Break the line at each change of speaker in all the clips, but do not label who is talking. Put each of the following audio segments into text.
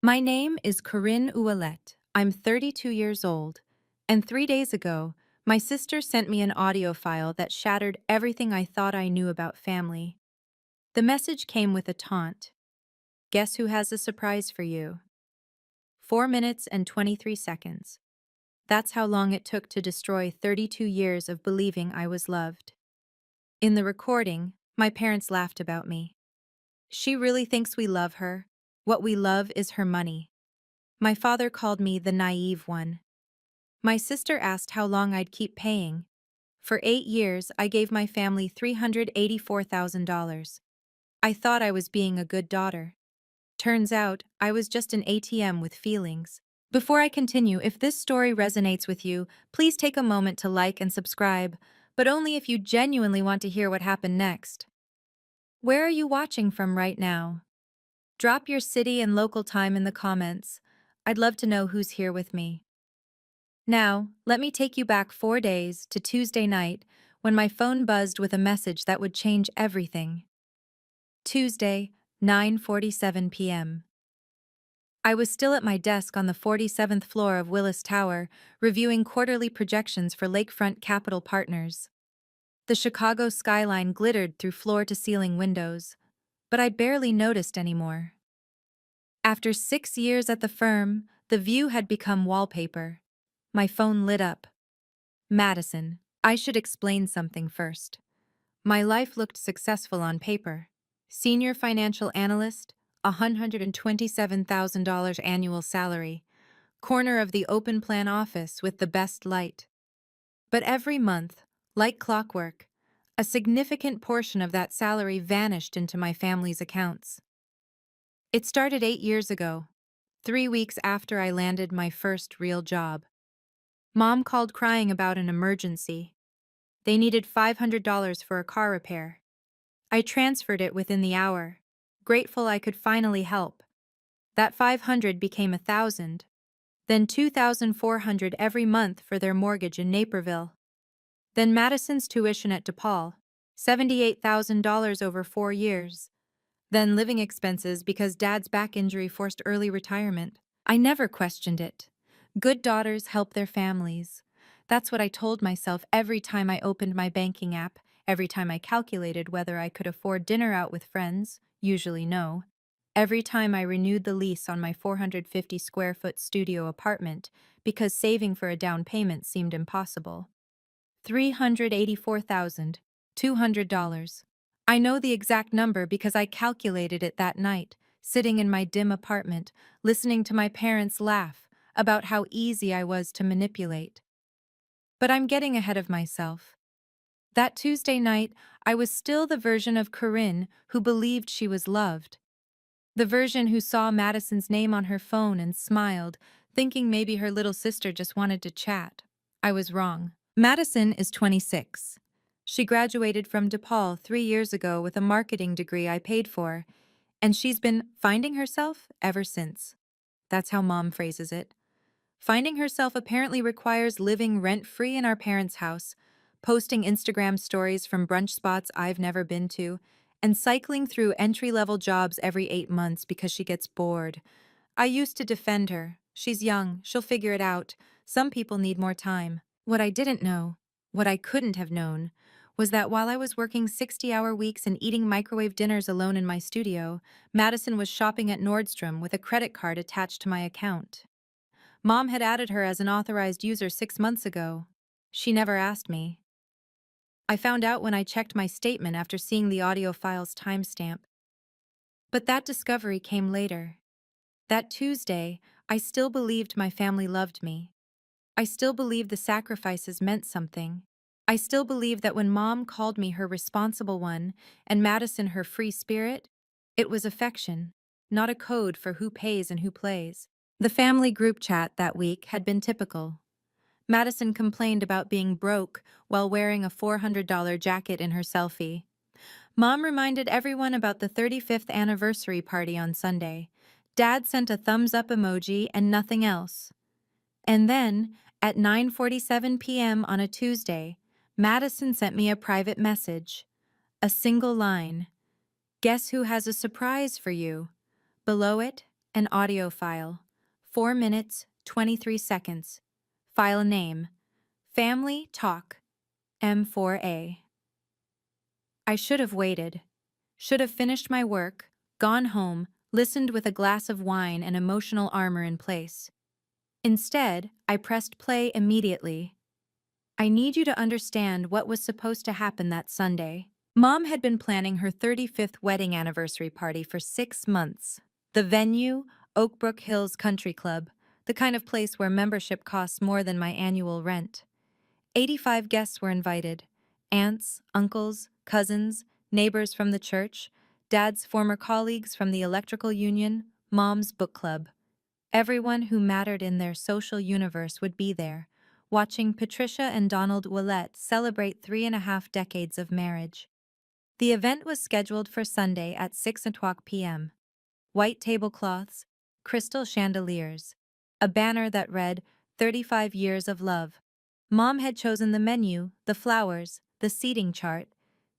My name is Corinne Ouellette. I'm 32 years old, and 3 days ago, my sister sent me an audio file that shattered everything I thought I knew about family. The message came with a taunt. Guess who has a surprise for you? 4 minutes and 23 seconds. That's how long it took to destroy 32 years of believing I was loved. In the recording, my parents laughed about me. She really thinks we love her. What we love is her money. My father called me the naive one. My sister asked how long I'd keep paying. For 8 years, I gave my family $384,000. I thought I was being a good daughter. Turns out, I was just an ATM with feelings. Before I continue, if this story resonates with you, please take a moment to like and subscribe, but only if you genuinely want to hear what happened next. Where are you watching from right now? Drop your city and local time in the comments. I'd love to know who's here with me. Now, let me take you back 4 days to Tuesday night when my phone buzzed with a message that would change everything. Tuesday, 9:47 p.m. I was still at my desk on the 47th floor of Willis Tower, reviewing quarterly projections for Lakefront Capital Partners. The Chicago skyline glittered through floor-to-ceiling windows, but I barely noticed anymore. After 6 years at the firm, the view had become wallpaper. My phone lit up. Madison, I should explain something first. My life looked successful on paper. Senior financial analyst, $127,000 annual salary, corner of the open plan office with the best light. But every month, like clockwork, a significant portion of that salary vanished into my family's accounts. It started 8 years ago, 3 weeks after I landed my first real job. Mom called crying about an emergency. They needed $500 for a car repair. I transferred it within the hour, grateful I could finally help. That 500 became 1,000, then 2,400 every month for their mortgage in Naperville. Then Madison's tuition at DePaul, $78,000 over 4 years. Then living expenses because Dad's back injury forced early retirement. I never questioned it. Good daughters help their families. That's what I told myself every time I opened my banking app, every time I calculated whether I could afford dinner out with friends, usually no. Every time I renewed the lease on my 450 square foot studio apartment because saving for a down payment seemed impossible. $384,200. I know the exact number because I calculated it that night, sitting in my dim apartment, listening to my parents laugh about how easy I was to manipulate. But I'm getting ahead of myself. That Tuesday night, I was still the version of Corinne who believed she was loved. The version who saw Madison's name on her phone and smiled, thinking maybe her little sister just wanted to chat. I was wrong. Madison is 26. She graduated from DePaul 3 years ago with a marketing degree I paid for, and she's been finding herself ever since. That's how Mom phrases it. Finding herself apparently requires living rent-free in our parents' house, posting Instagram stories from brunch spots I've never been to, and cycling through entry-level jobs every 8 months because she gets bored. I used to defend her. She's young, she'll figure it out. Some people need more time. What I didn't know, what I couldn't have known, was that while I was working 60-hour weeks and eating microwave dinners alone in my studio, Madison was shopping at Nordstrom with a credit card attached to my account. Mom had added her as an authorized user 6 months ago. She never asked me. I found out when I checked my statement after seeing the audio file's timestamp. But that discovery came later. That Tuesday, I still believed my family loved me. I still believed the sacrifices meant something. I still believed that when Mom called me her responsible one and Madison her free spirit, it was affection, not a code for who pays and who plays. The family group chat that week had been typical. Madison complained about being broke while wearing a $400 jacket in her selfie. Mom reminded everyone about the 35th anniversary party on Sunday. Dad sent a thumbs-up emoji and nothing else. And then, at 9:47 p.m. on a Tuesday, Madison sent me a private message. A single line. Guess who has a surprise for you? Below it, An audio file. 4 minutes, 23 seconds. File name. Family Talk. M4A. I should have waited. Should have finished my work, gone home, listened with a glass of wine and emotional armor in place. Instead, I pressed play immediately. I need you to understand what was supposed to happen that Sunday. Mom had been planning her 35th wedding anniversary party for 6 months. The venue, Oakbrook Hills Country Club, the kind of place where membership costs more than my annual rent. 85 guests were invited. Aunts, uncles, cousins, neighbors from the church, Dad's former colleagues from the electrical union, Mom's book club. Everyone who mattered in their social universe would be there, watching Patricia and Donald Willett celebrate 3.5 decades of marriage. The event was scheduled for Sunday at 6 o'clock p.m. White tablecloths, crystal chandeliers, a banner that read, 35 Years of Love. Mom had chosen the menu, the flowers, the seating chart.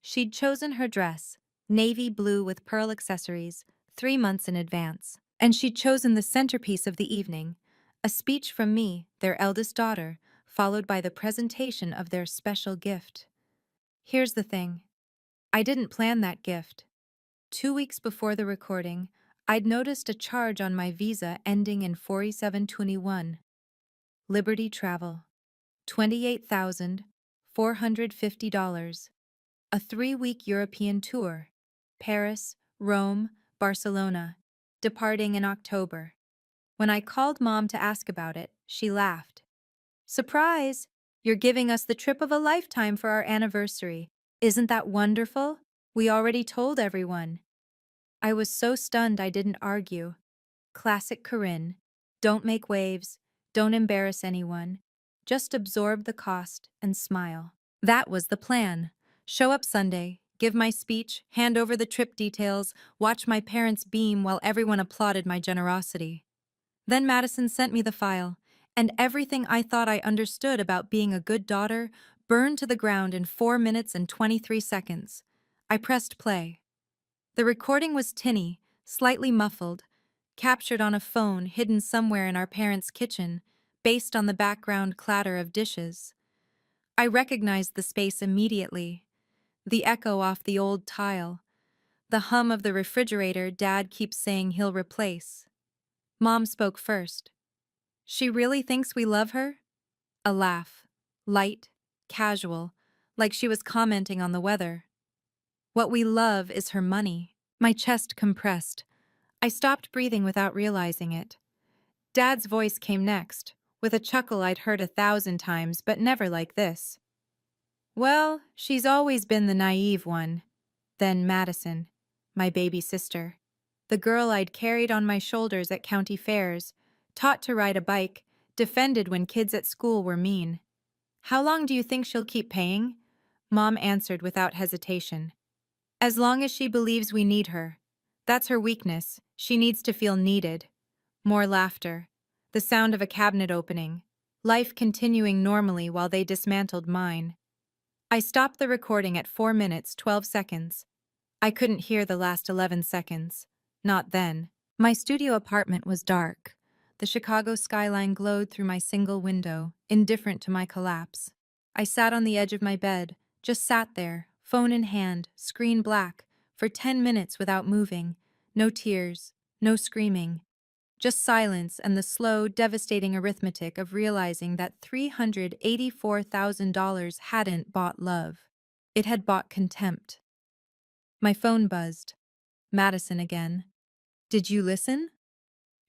She'd chosen her dress, navy blue with pearl accessories, 3 months in advance. And she'd chosen the centerpiece of the evening, a speech from me, their eldest daughter, followed by the presentation of their special gift. Here's the thing. I didn't plan that gift. 2 weeks before the recording, I'd noticed a charge on my visa ending in 4721. Liberty Travel. $28,450. A 3-week European tour. Paris, Rome, Barcelona. Departing in October. When I called Mom to ask about it, she laughed. Surprise! You're giving us the trip of a lifetime for our anniversary. Isn't that wonderful? We already told everyone. I was so stunned I didn't argue. Classic Corinne. Don't make waves. Don't embarrass anyone. Just absorb the cost and smile. That was the plan. Show up Sunday, give my speech, hand over the trip details, watch my parents beam while everyone applauded my generosity. Then Madison sent me the file, and everything I thought I understood about being a good daughter burned to the ground in 4 minutes and 23 seconds. I pressed play. The recording was tinny, slightly muffled, captured on a phone hidden somewhere in our parents' kitchen, based on the background clatter of dishes. I recognized the space immediately. The echo off the old tile. The hum of the refrigerator Dad keeps saying he'll replace. Mom spoke first. She really thinks we love her? A laugh. Light, casual, like she was commenting on the weather. What we love is her money. My chest compressed. I stopped breathing without realizing it. Dad's voice came next, with a chuckle I'd heard 1,000 times, but never like this. Well, she's always been the naive one. Then Madison, my baby sister, the girl I'd carried on my shoulders at county fairs, taught to ride a bike, defended when kids at school were mean. How long do you think she'll keep paying? Mom answered without hesitation. As long as she believes we need her. That's her weakness. She needs to feel needed. More laughter. The sound of a cabinet opening. Life continuing normally while they dismantled mine. I stopped the recording at 4 minutes, 12 seconds. I couldn't hear the last 11 seconds. Not then. My studio apartment was dark. The Chicago skyline glowed through my single window, indifferent to my collapse. I sat on the edge of my bed, just sat there, phone in hand, screen black, for 10 minutes without moving. No tears, no screaming. Just silence and the slow, devastating arithmetic of realizing that $384,000 hadn't bought love. It had bought contempt. My phone buzzed. Madison again. Did you listen?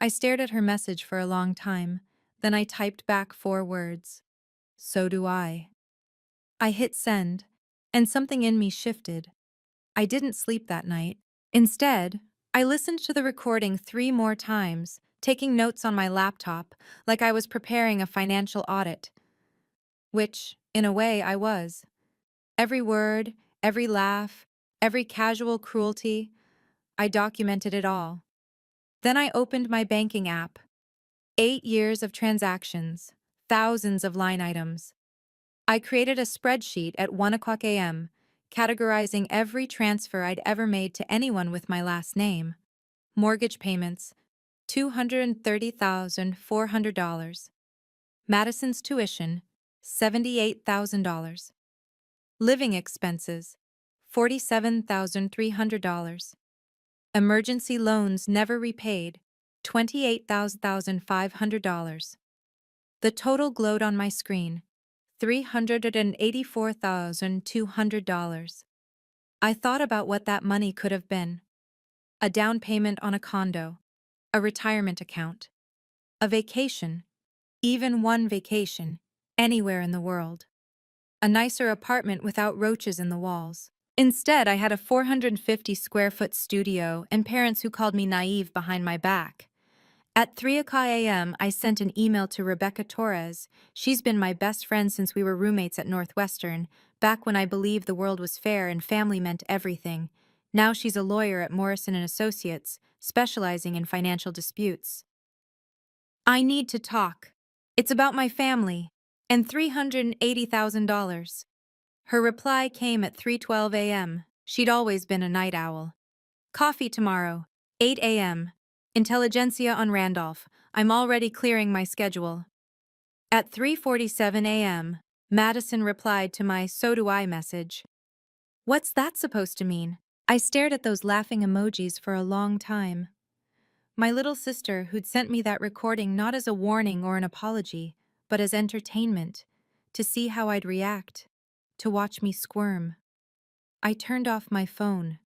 I stared at her message for a long time, then I typed back 4 words. So do I. I hit send, and something in me shifted. I didn't sleep that night. Instead, I listened to the recording 3 more times, taking notes on my laptop like I was preparing a financial audit. Which, in a way, I was. Every word, every laugh, every casual cruelty, I documented it all. Then I opened my banking app. 8 years of transactions, thousands of line items. I created a spreadsheet at 1 o'clock a.m., categorizing every transfer I'd ever made to anyone with my last name. Mortgage payments, $230,400. Madison's tuition, $78,000. Living expenses, $47,300. Emergency loans never repaid, $28,500. The total glowed on my screen, $384,200. I thought about what that money could have been: a down payment on a condo, a retirement account, a vacation, even one vacation, anywhere in the world. A nicer apartment without roaches in the walls. Instead, I had a 450 square foot studio and parents who called me naive behind my back. At 3 a.m., I sent an email to Rebecca Torres. She's been my best friend since we were roommates at Northwestern, back when I believed the world was fair and family meant everything. Now she's a lawyer at Morrison & Associates, specializing in financial disputes. I need to talk. It's about my family and $380,000. Her reply came at 3:12 a.m. She'd always been a night owl. Coffee tomorrow, 8 a.m. Intelligentsia on Randolph. I'm already clearing my schedule. At 3:47 a.m., Madison replied to my "so do I" message. What's that supposed to mean? I stared at those laughing emojis for a long time. My little sister, who'd sent me that recording not as a warning or an apology, but as entertainment, to see how I'd react, to watch me squirm. I turned off my phone.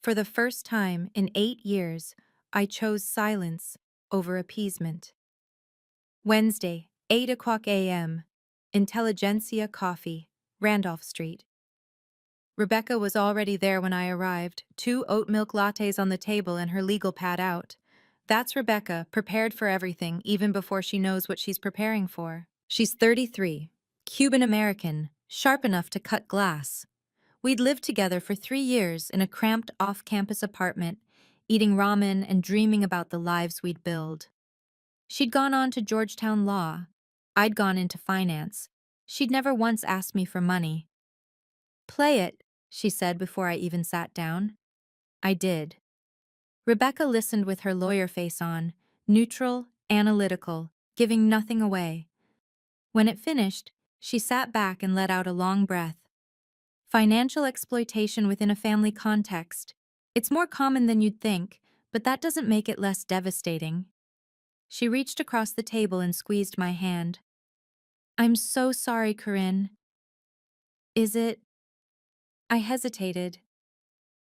For the first time in 8 years, I chose silence over appeasement. Wednesday, 8 a.m. Intelligentsia Coffee, Randolph Street. Rebecca was already there when I arrived, 2 oat milk lattes on the table and her legal pad out. That's Rebecca, prepared for everything, even before she knows what she's preparing for. She's 33, Cuban-American, sharp enough to cut glass. We'd lived together for 3 years in a cramped off-campus apartment, eating ramen and dreaming about the lives we'd build. She'd gone on to Georgetown Law. I'd gone into finance. She'd never once asked me for money. "Play it," she said before I even sat down. I did. Rebecca listened with her lawyer face on, neutral, analytical, giving nothing away. When it finished, she sat back and let out a long breath. Financial exploitation within a family context. It's more common than you'd think, but that doesn't make it less devastating. She reached across the table and squeezed my hand. "I'm so sorry, Corinne." "Is it?" I hesitated.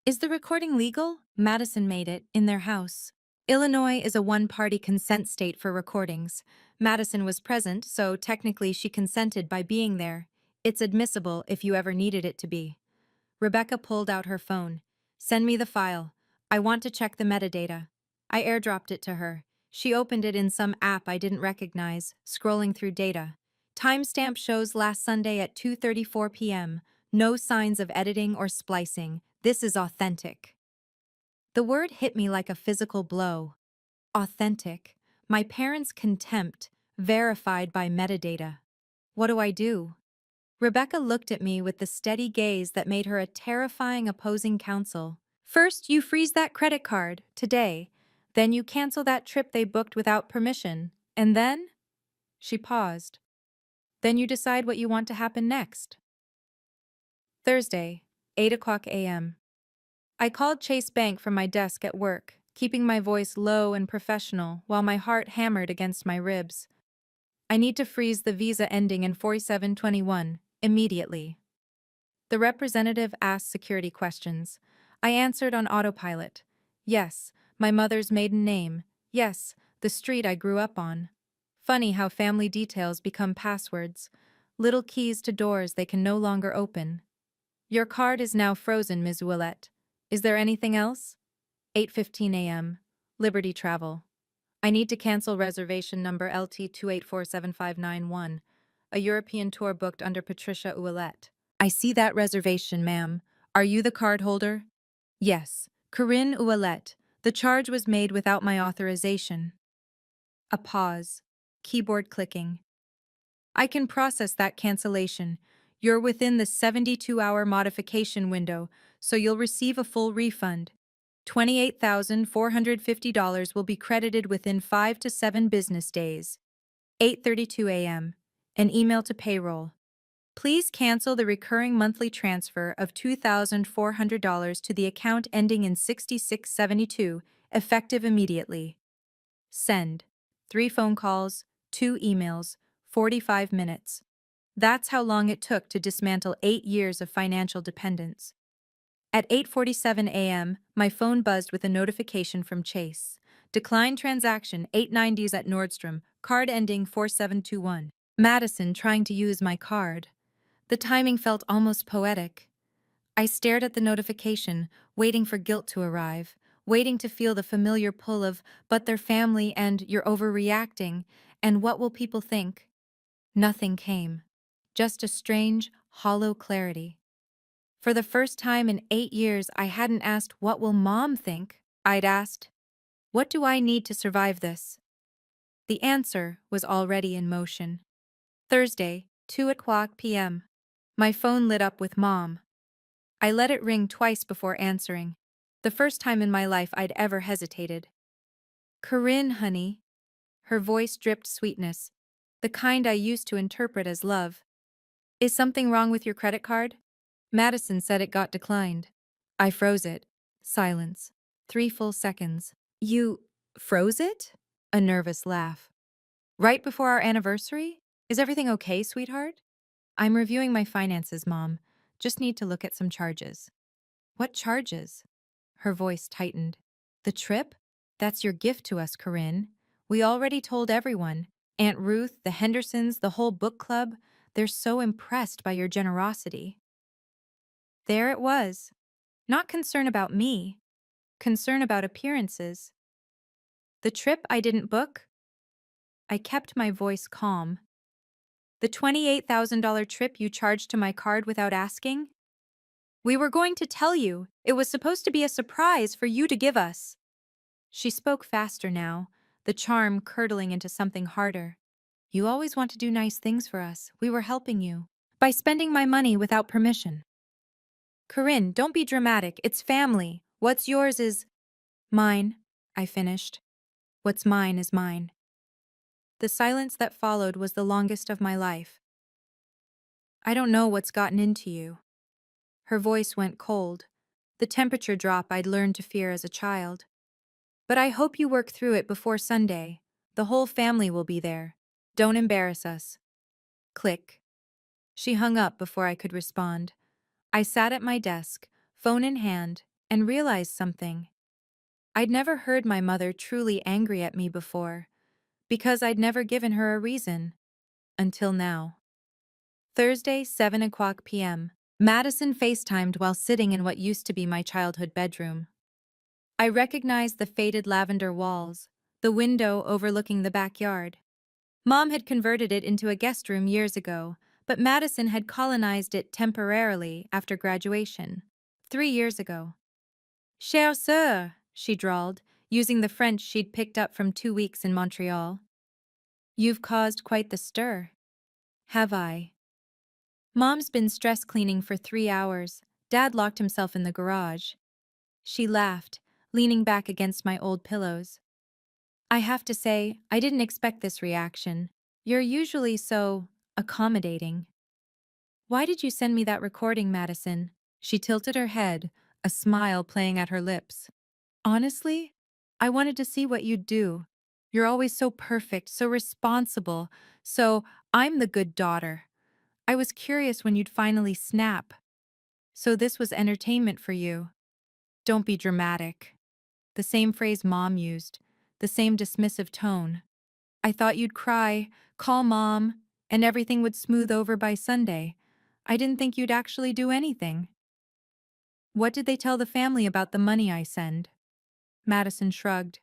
"Is the recording legal?" Madison made it, in their house. Illinois is a one-party consent state for recordings. Madison was present, so technically she consented by being there. It's admissible if you ever needed it to be. Rebecca pulled out her phone. "Send me the file. I want to check the metadata." I airdropped it to her. She opened it in some app I didn't recognize, scrolling through data. Timestamp shows last Sunday at 2:34 p.m. No signs of editing or splicing. This is authentic. The word hit me like a physical blow. Authentic. My parents' contempt, verified by metadata. What do I do? Rebecca looked at me with the steady gaze that made her a terrifying opposing counsel. "First, you freeze that credit card, today. Then you cancel that trip they booked without permission. And then?" She paused. "Then you decide what you want to happen next." Thursday, 8 a.m. I called Chase Bank from my desk at work, keeping my voice low and professional while my heart hammered against my ribs. "I need to freeze the visa ending in 4721, immediately." The representative asked security questions. I answered on autopilot. Yes, my mother's maiden name. Yes, the street I grew up on. Funny how family details become passwords, little keys to doors they can no longer open. "Your card is now frozen, Ms. Willett. Is there anything else?" 8:15 a.m. Liberty Travel. "I need to cancel reservation number LT2847591, a European tour booked under Patricia Ouellette." "I see that reservation, ma'am. Are you the card holder?" "Yes, Corinne Ouellette. The charge was made without my authorization." A pause. Keyboard clicking. "I can process that cancellation. You're within the 72-hour modification window, so you'll receive a full refund." $28,450 will be credited within 5 to 7 business days. 8:32 a.m. An email to payroll. Please cancel the recurring monthly transfer of $2,400 to the account ending in 6672, effective immediately. Send. 3 phone calls, 2 emails, 45 minutes. That's how long it took to dismantle 8 years of financial dependence. At 8:47 a.m., my phone buzzed with a notification from Chase. Decline transaction 890s at Nordstrom, card ending 4721. Madison trying to use my card. The timing felt almost poetic. I stared at the notification, waiting for guilt to arrive, waiting to feel the familiar pull of, but their family and you're overreacting, and what will people think? Nothing came. Just a strange, hollow clarity. For the first time in 8 years, I hadn't asked, what will mom think? I'd asked, what do I need to survive this? The answer was already in motion. Thursday, 2 o'clock p.m. My phone lit up with mom. I let it ring twice before answering. The first time in my life I'd ever hesitated. Corinne, honey. Her voice dripped sweetness, the kind I used to interpret as love. Is something wrong with your credit card? Madison said it got declined. I froze it. Silence. 3 full seconds. You froze it? A nervous laugh. Right before our anniversary? Is everything okay, sweetheart? I'm reviewing my finances, Mom. Just need to look at some charges. What charges? Her voice tightened. The trip? That's your gift to us, Corinne. We already told everyone. Aunt Ruth, the Hendersons, the whole book club. They're so impressed by your generosity. There it was. Not concern about me. Concern about appearances. The trip I didn't book? I kept my voice calm. The $28,000 trip you charged to my card without asking? We were going to tell you. It was supposed to be a surprise for you to give us. She spoke faster now, the charm curdling into something harder. You always want to do nice things for us. We were helping you. By spending my money without permission. Corinne, don't be dramatic. It's family. What's yours is mine, I finished. What's mine is mine. The silence that followed was the longest of my life. I don't know what's gotten into you. Her voice went cold, the temperature drop I'd learned to fear as a child. But I hope you work through it before Sunday. The whole family will be there. Don't embarrass us. Click. She hung up before I could respond. I sat at my desk, phone in hand, and realized something. I'd never heard my mother truly angry at me before, because I'd never given her a reason. Until now. Thursday, 7 o'clock p.m. Madison FaceTimed while sitting in what used to be my childhood bedroom. I recognized the faded lavender walls, the window overlooking the backyard. Mom had converted it into a guest room years ago, but Madison had colonized it temporarily after graduation, 3 years ago. Chère sœur, she drawled, using the French she'd picked up from 2 weeks in Montreal. You've caused quite the stir. Have I? Mom's been stress cleaning for 3 hours. Dad locked himself in the garage. She laughed, leaning back against my old pillows. I have to say, I didn't expect this reaction. You're usually so accommodating. Why did you send me that recording, Madison? She tilted her head, a smile playing at her lips. Honestly, I wanted to see what you'd do. You're always so perfect, so responsible, so I'm the good daughter. I was curious when you'd finally snap. So this was entertainment for you. Don't be dramatic. The same phrase Mom used, the same dismissive tone. I thought you'd cry, call Mom, and everything would smooth over by Sunday. I didn't think you'd actually do anything. What did they tell the family about the money I send? Madison shrugged.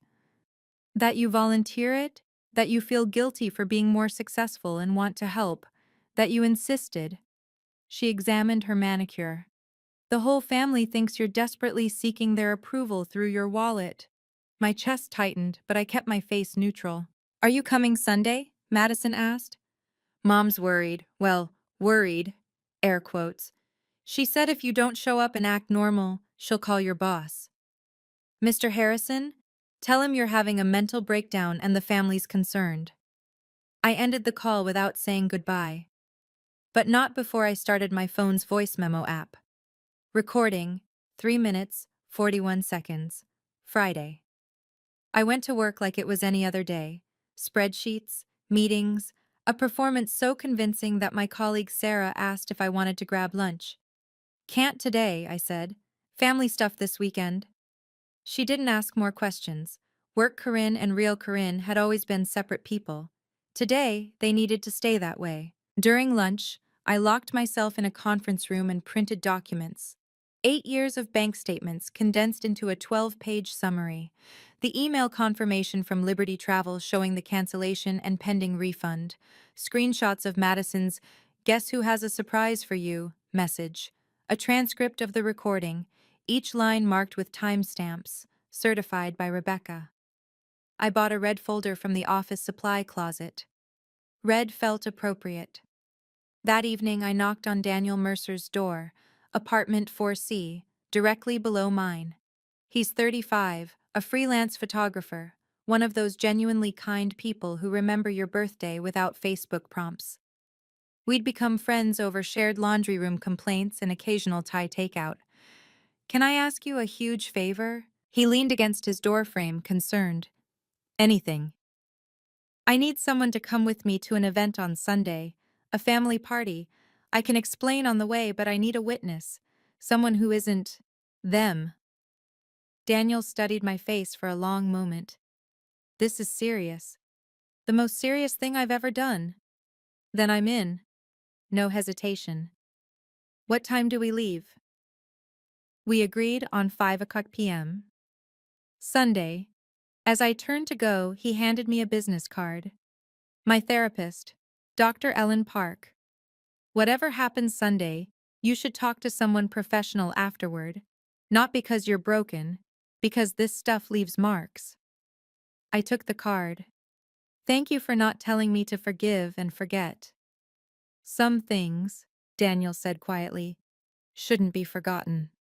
That you volunteer it? That you feel guilty for being more successful and want to help? That you insisted? She examined her manicure. The whole family thinks you're desperately seeking their approval through your wallet. My chest tightened, but I kept my face neutral. Are you coming Sunday? Madison asked. Mom's worried. Well, worried. Air quotes. She said if you don't show up and act normal, she'll call your boss. Mr. Harrison, tell him you're having a mental breakdown and the family's concerned. I ended the call without saying goodbye. But not before I started my phone's voice memo app. Recording, 3 minutes, 41 seconds. Friday. I went to work like it was any other day. Spreadsheets, meetings, a performance so convincing that my colleague Sarah asked if I wanted to grab lunch. Can't today, I said. Family stuff this weekend. She didn't ask more questions. Work Corinne and real Corinne had always been separate people. Today, they needed to stay that way. During lunch, I locked myself in a conference room and printed documents. 8 years of bank statements condensed into a 12-page summary. The email confirmation from Liberty Travel showing the cancellation and pending refund. Screenshots of Madison's "Guess who has a surprise for you" message. A transcript of the recording, each line marked with timestamps, certified by Rebecca. I bought a red folder from the office supply closet. Red felt appropriate. That evening, I knocked on Daniel Mercer's door, apartment 4C, directly below mine. He's 35, a freelance photographer, one of those genuinely kind people who remember your birthday without Facebook prompts. We'd become friends over shared laundry room complaints and occasional Thai takeout. "Can I ask you a huge favor?" He leaned against his doorframe, concerned. "Anything." "I need someone to come with me to an event on Sunday, a family party. I can explain on the way, but I need a witness, someone who isn't them." Daniel studied my face for a long moment. "This is serious. The most serious thing I've ever done." "Then I'm in." No hesitation. "What time do we leave?" We agreed on 5 o'clock p.m. Sunday. As I turned to go, he handed me a business card. "My therapist, Dr. Ellen Park. Whatever happens Sunday, you should talk to someone professional afterward. Not because you're broken, because this stuff leaves marks." I took the card. "Thank you for not telling me to forgive and forget." "Some things," Daniel said quietly, "shouldn't be forgotten."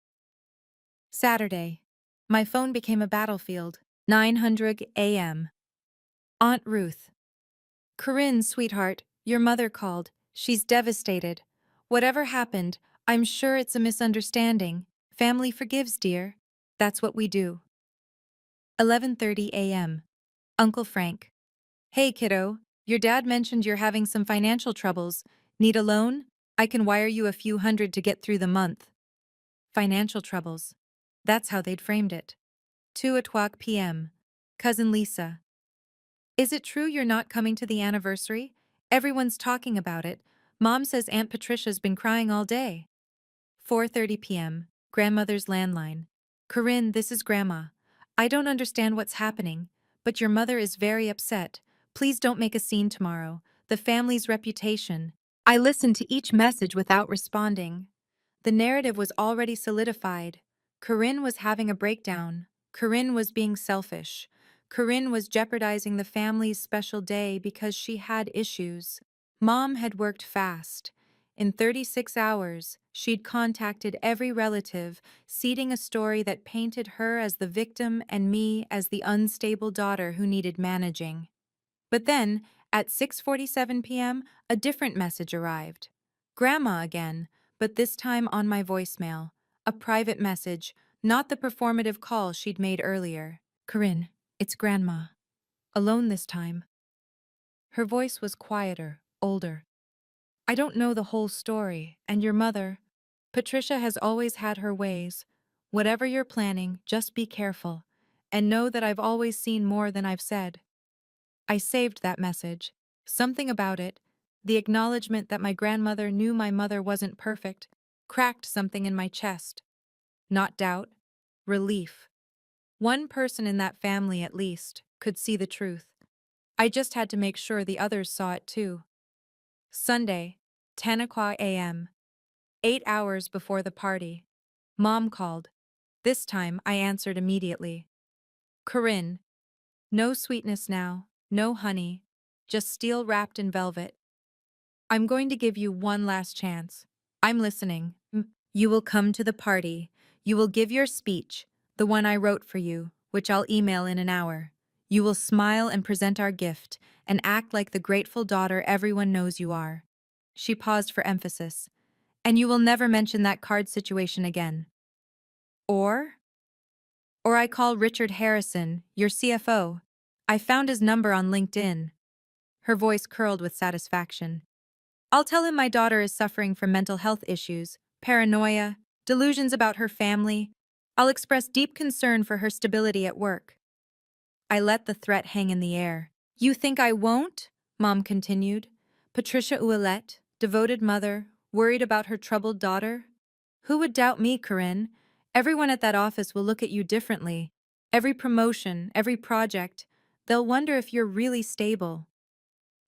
Saturday. My phone became a battlefield. 900 a.m. Aunt Ruth. "Corinne, sweetheart, your mother called. She's devastated. Whatever happened, I'm sure it's a misunderstanding. Family forgives, dear. That's what we do." 11:30 a.m. Uncle Frank. "Hey, kiddo, your dad mentioned you're having some financial troubles. Need a loan? I can wire you a few hundred to get through the month." Financial troubles. That's how they'd framed it. 2 o'clock p.m. Cousin Lisa. "Is it true you're not coming to the anniversary? Everyone's talking about it. Mom says Aunt Patricia's been crying all day." 4:30 p.m. Grandmother's landline. "Corinne, this is Grandma. I don't understand what's happening, but your mother is very upset. Please don't make a scene tomorrow. The family's reputation." I listened to each message without responding. The narrative was already solidified. Corinne was having a breakdown. Corinne was being selfish. Corinne was jeopardizing the family's special day because she had issues. Mom had worked fast. In 36 hours, she'd contacted every relative, seeding a story that painted her as the victim and me as the unstable daughter who needed managing. But then, at 6:47 p.m., a different message arrived. Grandma again, but this time on my voicemail. A private message, not the performative call she'd made earlier. "Corinne, it's Grandma. Alone this time." Her voice was quieter, older. "I don't know the whole story, and your mother, Patricia, has always had her ways. Whatever you're planning, just be careful, and know that I've always seen more than I've said." I saved that message. Something about it, the acknowledgement that my grandmother knew my mother wasn't perfect, cracked something in my chest. Not doubt, relief. One person in that family, at least, could see the truth. I just had to make sure the others saw it too. Sunday, 10 o'clock a.m. 8 hours before the party. Mom called. This time I answered immediately. "Corinne, no sweetness now, no honey, just steel wrapped in velvet. I'm going to give you one last chance. I'm listening. You will come to the party. You will give your speech. The one I wrote for you, which I'll email in an hour. You will smile and present our gift, and act like the grateful daughter everyone knows you are." She paused for emphasis. "And you will never mention that card situation again. Or? Or I call Richard Harrison, your CFO. I found his number on LinkedIn." Her voice curled with satisfaction. "I'll tell him my daughter is suffering from mental health issues, paranoia, delusions about her family. I'll express deep concern for her stability at work." I let the threat hang in the air. "You think I won't?" Mom continued. "Patricia Ouellette, devoted mother, worried about her troubled daughter? Who would doubt me, Corinne? Everyone at that office will look at you differently. Every promotion, every project, they'll wonder if you're really stable."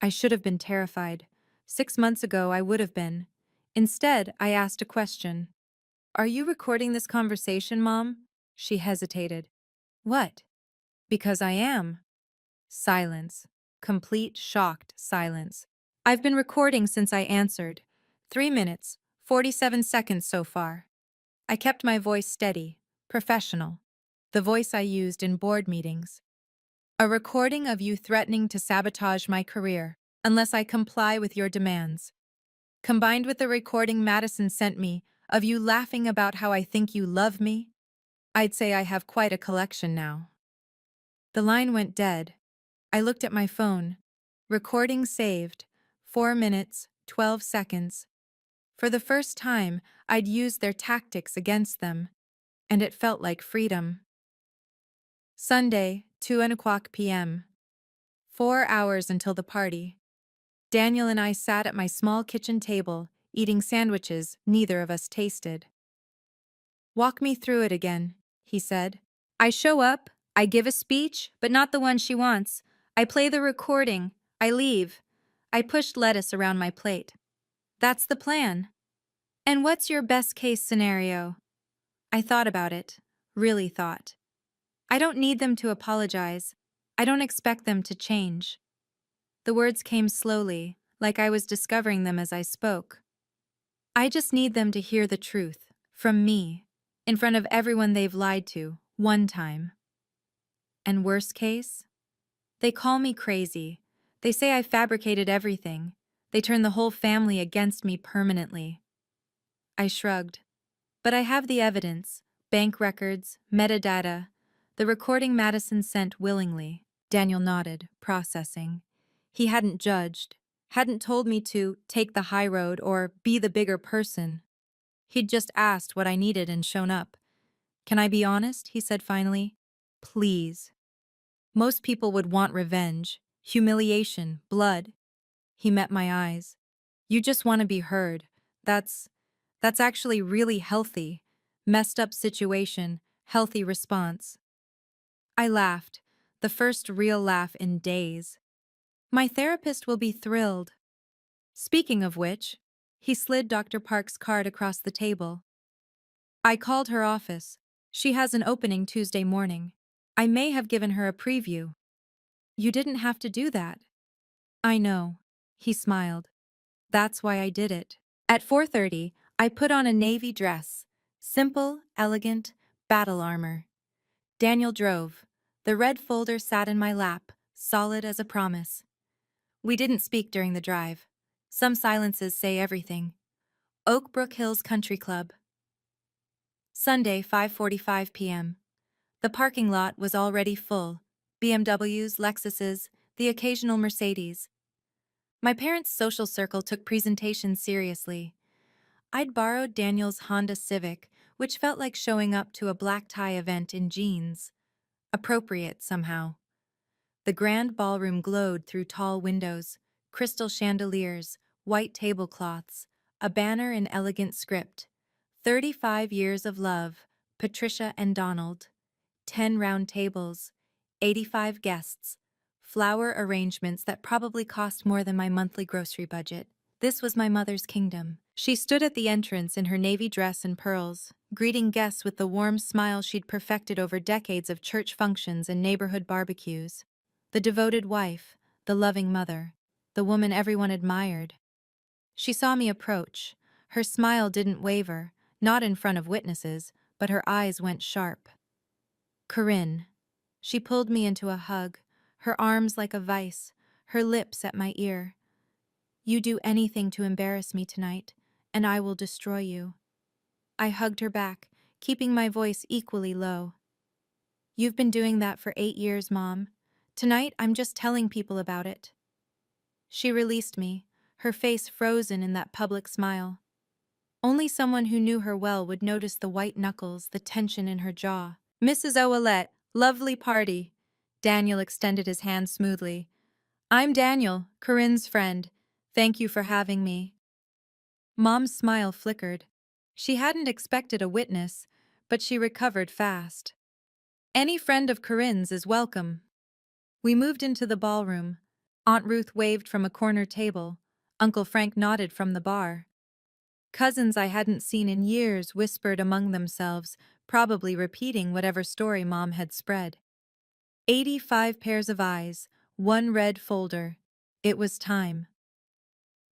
I should have been terrified. 6 months ago, I would have been. Instead, I asked a question. "Are you recording this conversation, Mom?" She hesitated. "What?" "Because I am." Silence. Complete, shocked silence. "I've been recording since I answered. 3 minutes, 47 seconds so far." I kept my voice steady, professional. The voice I used in board meetings. "A recording of you threatening to sabotage my career, unless I comply with your demands. Combined with the recording Madison sent me, of you laughing about how I think you love me, I'd say I have quite a collection now." The line went dead. I looked at my phone. Recording saved. 4 minutes, 12 seconds. For the first time, I'd used their tactics against them, and it felt like freedom. Sunday, 2:00 p.m. 4 hours until the party. Daniel and I sat at my small kitchen table, eating sandwiches neither of us tasted. "Walk me through it again," he said. "I show up, I give a speech, but not the one she wants. I play the recording, I leave. I pushed lettuce around my plate. That's the plan." "And what's your best-case scenario?" I thought about it, really thought. "I don't need them to apologize. I don't expect them to change." The words came slowly, like I was discovering them as I spoke. "I just need them to hear the truth, from me, in front of everyone they've lied to, one time." And worst case? They call me crazy. They say I fabricated everything. They turn the whole family against me permanently. I shrugged. "But I have the evidence, bank records, metadata, the recording Madison sent willingly." Daniel nodded, processing. He hadn't judged, hadn't told me to take the high road or be the bigger person. He'd just asked what I needed and shown up. "Can I be honest?" he said finally. "Please." Most people would want revenge, humiliation, blood. He met my eyes. "You just want to be heard. That's actually really healthy. Messed up situation, healthy response." I laughed, the first real laugh in days. "My therapist will be thrilled." Speaking of which, he slid Dr. Park's card across the table. "I called her office. She has an opening Tuesday morning. I may have given her a preview." "You didn't have to do that." "I know." He smiled. "That's why I did it." At 4:30, I put on a navy dress. Simple, elegant, battle armor. Daniel drove. The red folder sat in my lap, solid as a promise. We didn't speak during the drive. Some silences say everything. Oak Brook Hills Country Club. Sunday, 5:45 p.m. The parking lot was already full. BMWs, Lexuses, the occasional Mercedes. My parents' social circle took presentations seriously. I'd borrowed Daniel's Honda Civic, which felt like showing up to a black tie event in jeans. Appropriate, somehow. The grand ballroom glowed through tall windows, crystal chandeliers, white tablecloths, a banner in elegant script. 35 years of love, Patricia and Donald. 10 round tables, 85 guests, flower arrangements that probably cost more than my monthly grocery budget. This was my mother's kingdom. She stood at the entrance in her navy dress and pearls, greeting guests with the warm smile she'd perfected over decades of church functions and neighborhood barbecues. The devoted wife, the loving mother, the woman everyone admired. She saw me approach. Her smile didn't waver, not in front of witnesses, but her eyes went sharp. Corinne. She pulled me into a hug, her arms like a vice, her lips at my ear. You do anything to embarrass me tonight, and I will destroy you. I hugged her back, keeping my voice equally low. You've been doing that for 8 years, Mom. Tonight, I'm just telling people about it. She released me, her face frozen in that public smile. Only someone who knew her well would notice the white knuckles, the tension in her jaw. Mrs. Ouellette, lovely party. Daniel extended his hand smoothly. I'm Daniel, Corinne's friend. Thank you for having me. Mom's smile flickered. She hadn't expected a witness, but she recovered fast. Any friend of Corinne's is welcome. We moved into the ballroom. Aunt Ruth waved from a corner table. Uncle Frank nodded from the bar. Cousins I hadn't seen in years whispered among themselves, probably repeating whatever story Mom had spread. 85 pairs of eyes, one red folder. It was time.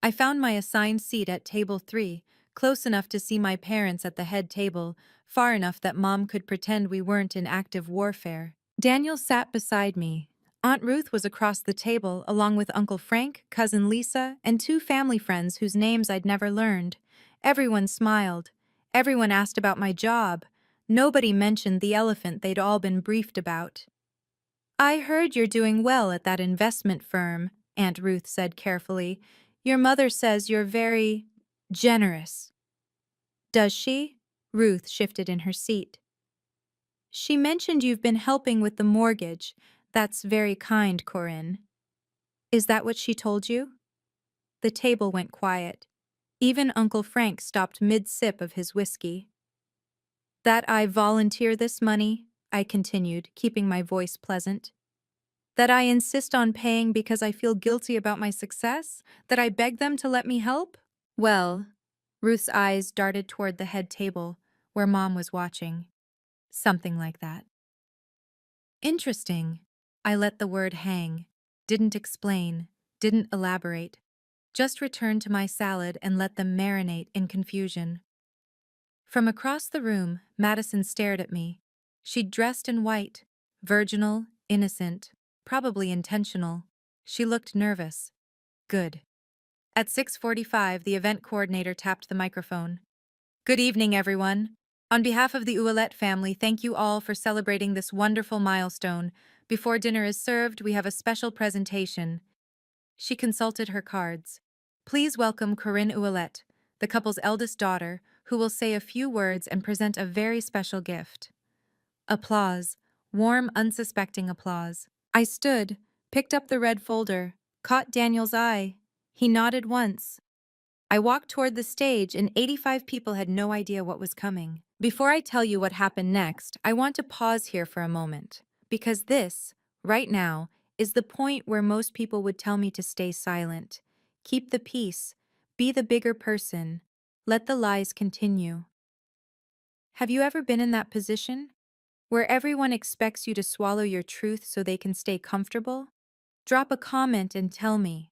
I found my assigned seat at table 3, close enough to see my parents at the head table, far enough that Mom could pretend we weren't in active warfare. Daniel sat beside me. Aunt Ruth was across the table, along with Uncle Frank, Cousin Lisa, and 2 family friends whose names I'd never learned. Everyone smiled. Everyone asked about my job. Nobody mentioned the elephant they'd all been briefed about. I heard you're doing well at that investment firm, Aunt Ruth said carefully. Your mother says you're very generous. Does she? Ruth shifted in her seat. She mentioned you've been helping with the mortgage. That's very kind, Corinne. Is that what she told you? The table went quiet. Even Uncle Frank stopped mid-sip of his whiskey. That I volunteer this money, I continued, keeping my voice pleasant. That I insist on paying because I feel guilty about my success? That I beg them to let me help? Well, Ruth's eyes darted toward the head table, where Mom was watching. Something like that. Interesting. I let the word hang. Didn't explain. Didn't elaborate. Just returned to my salad and let them marinate in confusion. From across the room, Madison stared at me. She'd dressed in white, virginal, innocent, probably intentional. She looked nervous. Good. At 6:45, the event coordinator tapped the microphone. Good evening, everyone. On behalf of the Ouellette family, thank you all for celebrating this wonderful milestone. Before dinner is served, we have a special presentation. She consulted her cards. Please welcome Corinne Ouellette, the couple's eldest daughter, who will say a few words and present a very special gift. Applause. Warm, unsuspecting applause. I stood, picked up the red folder, caught Daniel's eye. He nodded once. I walked toward the stage and 85 people had no idea what was coming. Before I tell you what happened next, I want to pause here for a moment. Because this, right now, is the point where most people would tell me to stay silent. Keep the peace. Be the bigger person. Let the lies continue. Have you ever been in that position? Where everyone expects you to swallow your truth so they can stay comfortable? Drop a comment and tell me.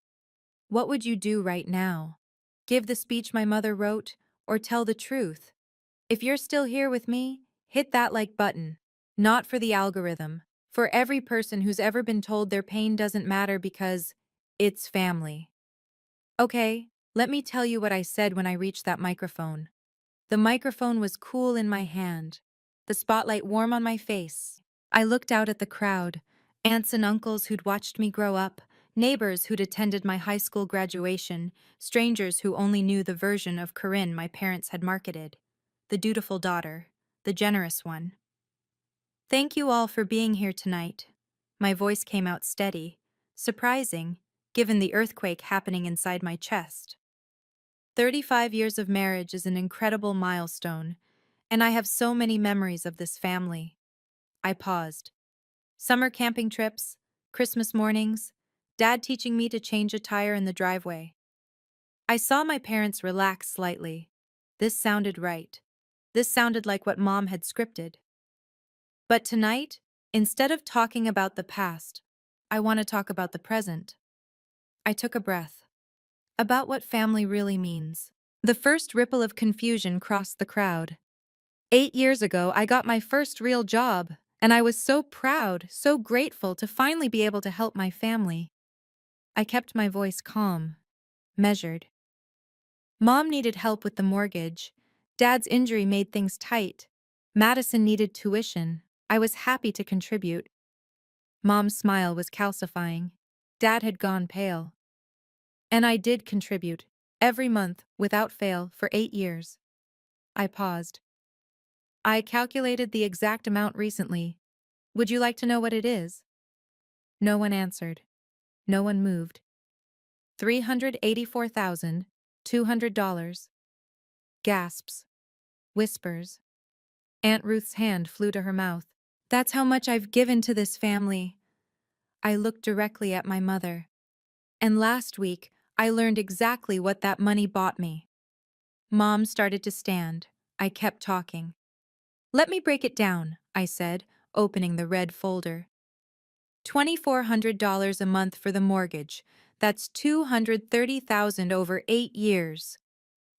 What would you do right now? Give the speech my mother wrote, or tell the truth? If you're still here with me, hit that like button. Not for the algorithm. For every person who's ever been told their pain doesn't matter because it's family. Okay, let me tell you what I said when I reached that microphone. The microphone was cool in my hand, the spotlight warm on my face. I looked out at the crowd, aunts and uncles who'd watched me grow up, neighbors who'd attended my high school graduation, strangers who only knew the version of Corinne my parents had marketed. The dutiful daughter, the generous one. Thank you all for being here tonight. My voice came out steady, surprising, given the earthquake happening inside my chest. 35 years of marriage is an incredible milestone, and I have so many memories of this family. I paused. Summer camping trips, Christmas mornings, Dad teaching me to change a tire in the driveway. I saw my parents relax slightly. This sounded right. This sounded like what Mom had scripted. But tonight, instead of talking about the past, I want to talk about the present. I took a breath. About what family really means. The first ripple of confusion crossed the crowd. 8 years ago, I got my first real job, And I was so proud, so grateful to finally be able to help my family. I kept my voice calm, measured. Mom needed help with the mortgage. Dad's injury made things tight. Madison needed tuition. I was happy to contribute. Mom's smile was calcifying. Dad had gone pale. And I did contribute, every month, without fail, for 8 years. I paused. I calculated the exact amount recently. Would you like to know what it is? No one answered. No one moved. $384,200. Gasps. Whispers. Aunt Ruth's hand flew to her mouth. That's how much I've given to this family. I looked directly at my mother. And last week, I learned exactly what that money bought me. Mom started to stand. I kept talking. Let me break it down, I said, opening the red folder. $2,400 a month for the mortgage. That's $230,000 over 8 years.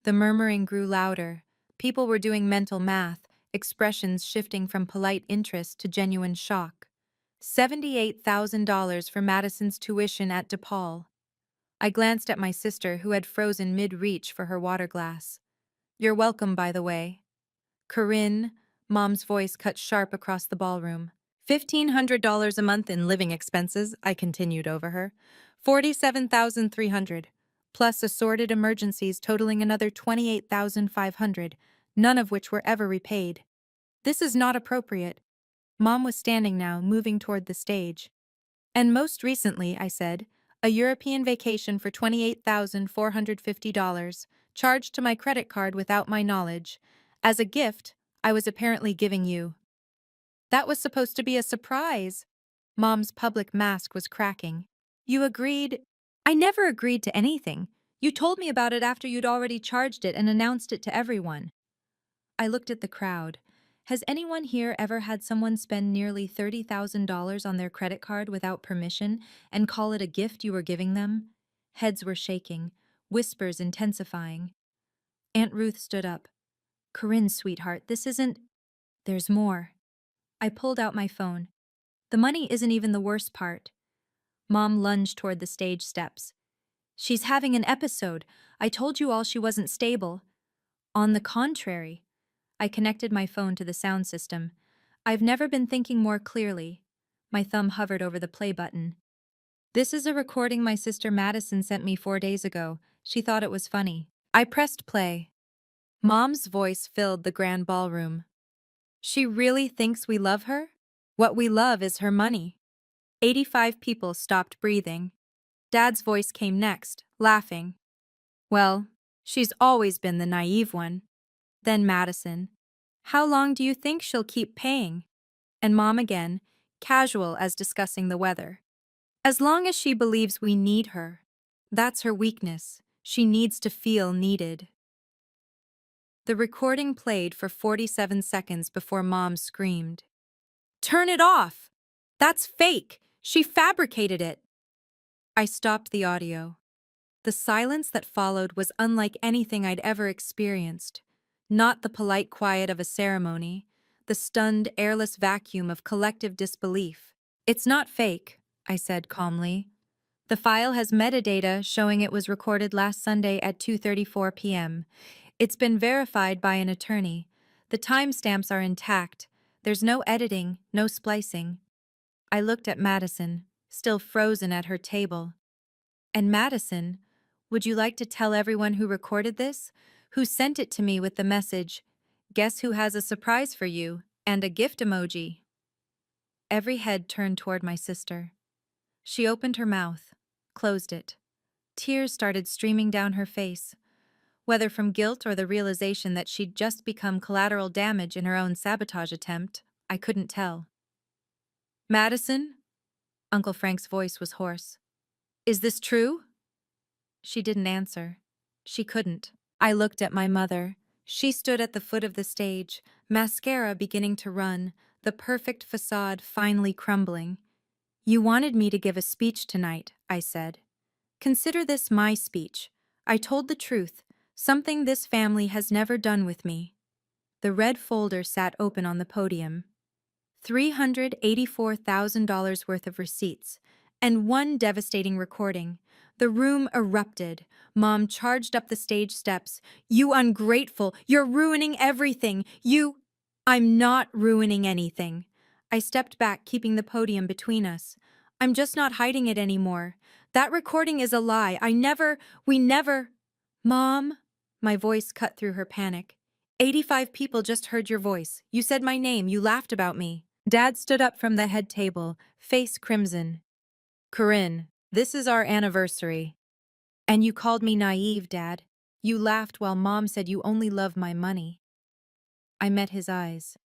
The murmuring grew louder. People were doing mental math, expressions shifting from polite interest to genuine shock. $78,000 for Madison's tuition at DePaul. I glanced at my sister, who had frozen mid-reach for her water glass. You're welcome, by the way. Corinne, Mom's voice cut sharp across the ballroom. $1,500 a month in living expenses, I continued over her. $47,300, plus assorted emergencies totaling another $28,500, none of which were ever repaid. This is not appropriate. Mom was standing now, moving toward the stage. And most recently, I said, a European vacation for $28,450, charged to my credit card without my knowledge. As a gift, I was apparently giving you. That was supposed to be a surprise. Mom's public mask was cracking. You agreed. I never agreed to anything. You told me about it after you'd already charged it and announced it to everyone. I looked at the crowd. Has anyone here ever had someone spend nearly $30,000 on their credit card without permission and call it a gift you were giving them? Heads were shaking, whispers intensifying. Aunt Ruth stood up. Corinne, sweetheart, this isn't... There's more. I pulled out my phone. The money isn't even the worst part. Mom lunged toward the stage steps. She's having an episode. I told you all she wasn't stable. On the contrary. I connected my phone to the sound system. I've never been thinking more clearly. My thumb hovered over the play button. This is a recording my sister Madison sent me 4 days ago. She thought it was funny. I pressed play. Mom's voice filled the grand ballroom. She really thinks we love her? What we love is her money. 85 people stopped breathing. Dad's voice came next, laughing. Well, she's always been the naive one. Then Madison. How long do you think she'll keep paying? And Mom again, casual as discussing the weather. As long as she believes we need her. That's her weakness. She needs to feel needed. The recording played for 47 seconds before Mom screamed. Turn it off! That's fake! She fabricated it! I stopped the audio. The silence that followed was unlike anything I'd ever experienced. Not the polite quiet of a ceremony, the stunned, airless vacuum of collective disbelief. It's not fake, I said calmly. The file has metadata showing it was recorded last Sunday at 2:34 p.m. It's been verified by an attorney. The timestamps are intact. There's no editing, no splicing. I looked at Madison, still frozen at her table. And Madison, would you like to tell everyone who recorded this? Who sent it to me with the message, "Guess who has a surprise for you," and a gift emoji? Every head turned toward my sister. She opened her mouth, closed it. Tears started streaming down her face. Whether from guilt or the realization that she'd just become collateral damage in her own sabotage attempt, I couldn't tell. Madison? Uncle Frank's voice was hoarse. Is this true? She didn't answer. She couldn't. I looked at my mother. She stood at the foot of the stage, mascara beginning to run, the perfect facade finally crumbling. You wanted me to give a speech tonight, I said. Consider this my speech. I told the truth, something this family has never done with me. The red folder sat open on the podium. $384,000 worth of receipts, and one devastating recording. The room erupted. Mom charged up the stage steps. "You ungrateful! You're ruining everything! I'm not ruining anything." I stepped back, keeping the podium between us. "I'm just not hiding it anymore. That recording is a lie. We never. Mom?" My voice cut through her panic. 85 people just heard your voice. You said my name. You laughed about me. Dad stood up from the head table, face crimson. "Corinne, this is our anniversary. And you called me naive, Dad. You laughed while Mom said you only love my money." I met his eyes.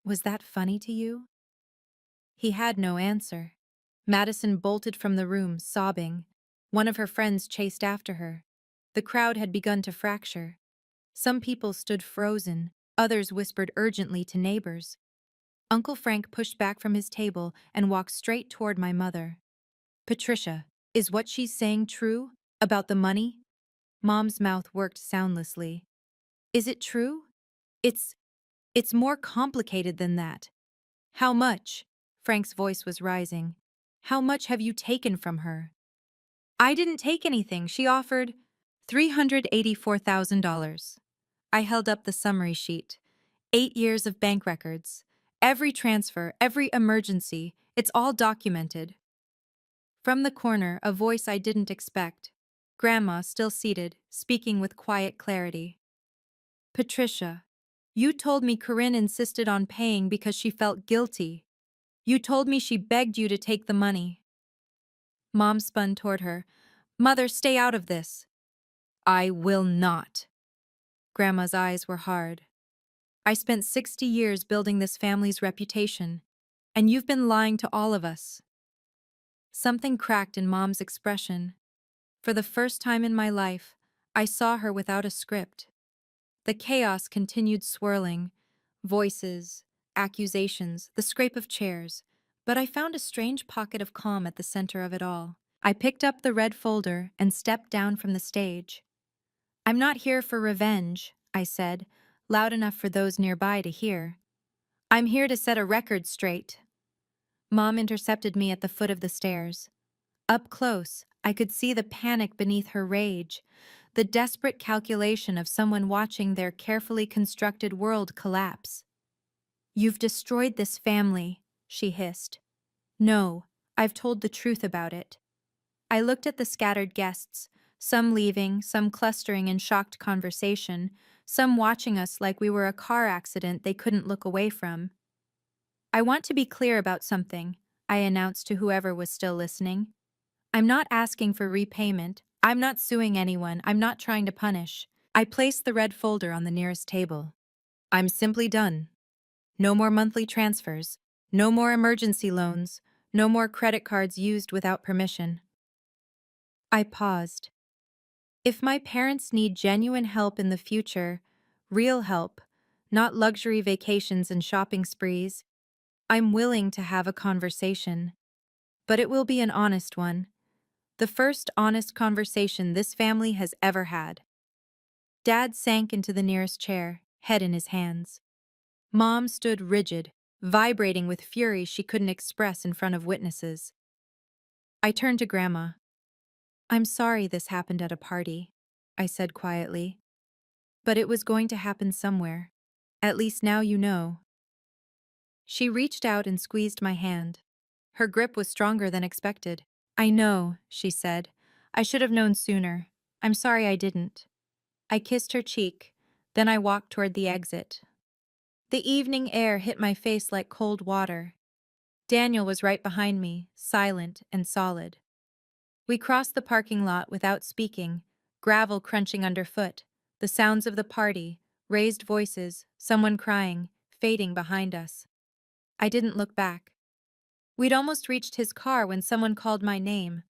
"Was that funny to you?" He had no answer. Madison bolted from the room, sobbing. One of her friends chased after her. The crowd had begun to fracture. Some people stood frozen, others whispered urgently to neighbors. Uncle Frank pushed back from his table and walked straight toward my mother. "Patricia, is what she's saying true? About the money?" Mom's mouth worked soundlessly. "Is it true? It's it's more complicated than that." "How much?" Frank's voice was rising. "How much have you taken from her?" "I didn't take anything. She offered $384,000. I held up the summary sheet. 8 years of bank records. Every transfer, every emergency, it's all documented. From the corner, a voice I didn't expect. Grandma, still seated, speaking with quiet clarity. "Patricia, you told me Corinne insisted on paying because she felt guilty. You told me she begged you to take the money." Mom spun toward her. "Mother, stay out of this." "I will not." Grandma's eyes were hard. "I spent 60 years building this family's reputation, and you've been lying to all of us." Something cracked in Mom's expression. For the first time in my life, I saw her without a script. The chaos continued swirling. Voices, accusations, the scrape of chairs. But I found a strange pocket of calm at the center of it all. I picked up the red folder and stepped down from the stage. "I'm not here for revenge," I said, loud enough for those nearby to hear. "I'm here to set a record straight." Mom intercepted me at the foot of the stairs. Up close, I could see the panic beneath her rage, the desperate calculation of someone watching their carefully constructed world collapse. "You've destroyed this family," she hissed. "No, I've told the truth about it." I looked at the scattered guests, some leaving, some clustering in shocked conversation, some watching us like we were a car accident they couldn't look away from. "I want to be clear about something," I announced to whoever was still listening. "I'm not asking for repayment. I'm not suing anyone. I'm not trying to punish." I placed the red folder on the nearest table. "I'm simply done. No more monthly transfers. No more emergency loans. No more credit cards used without permission." I paused. If my parents need genuine help in the future, real help, not luxury vacations and shopping sprees, I'm willing to have a conversation. But it will be an honest one. The first honest conversation this family has ever had. Dad sank into the nearest chair, head in his hands. Mom stood rigid, vibrating with fury she couldn't express in front of witnesses. I turned to Grandma. "I'm sorry this happened at a party," I said quietly. "But it was going to happen somewhere. At least now you know." She reached out and squeezed my hand. Her grip was stronger than expected. "I know," she said. "I should have known sooner. I'm sorry I didn't." I kissed her cheek, then I walked toward the exit. The evening air hit my face like cold water. Daniel was right behind me, silent and solid. We crossed the parking lot without speaking, gravel crunching underfoot, the sounds of the party, raised voices, someone crying, fading behind us. I didn't look back. We'd almost reached his car when someone called my name.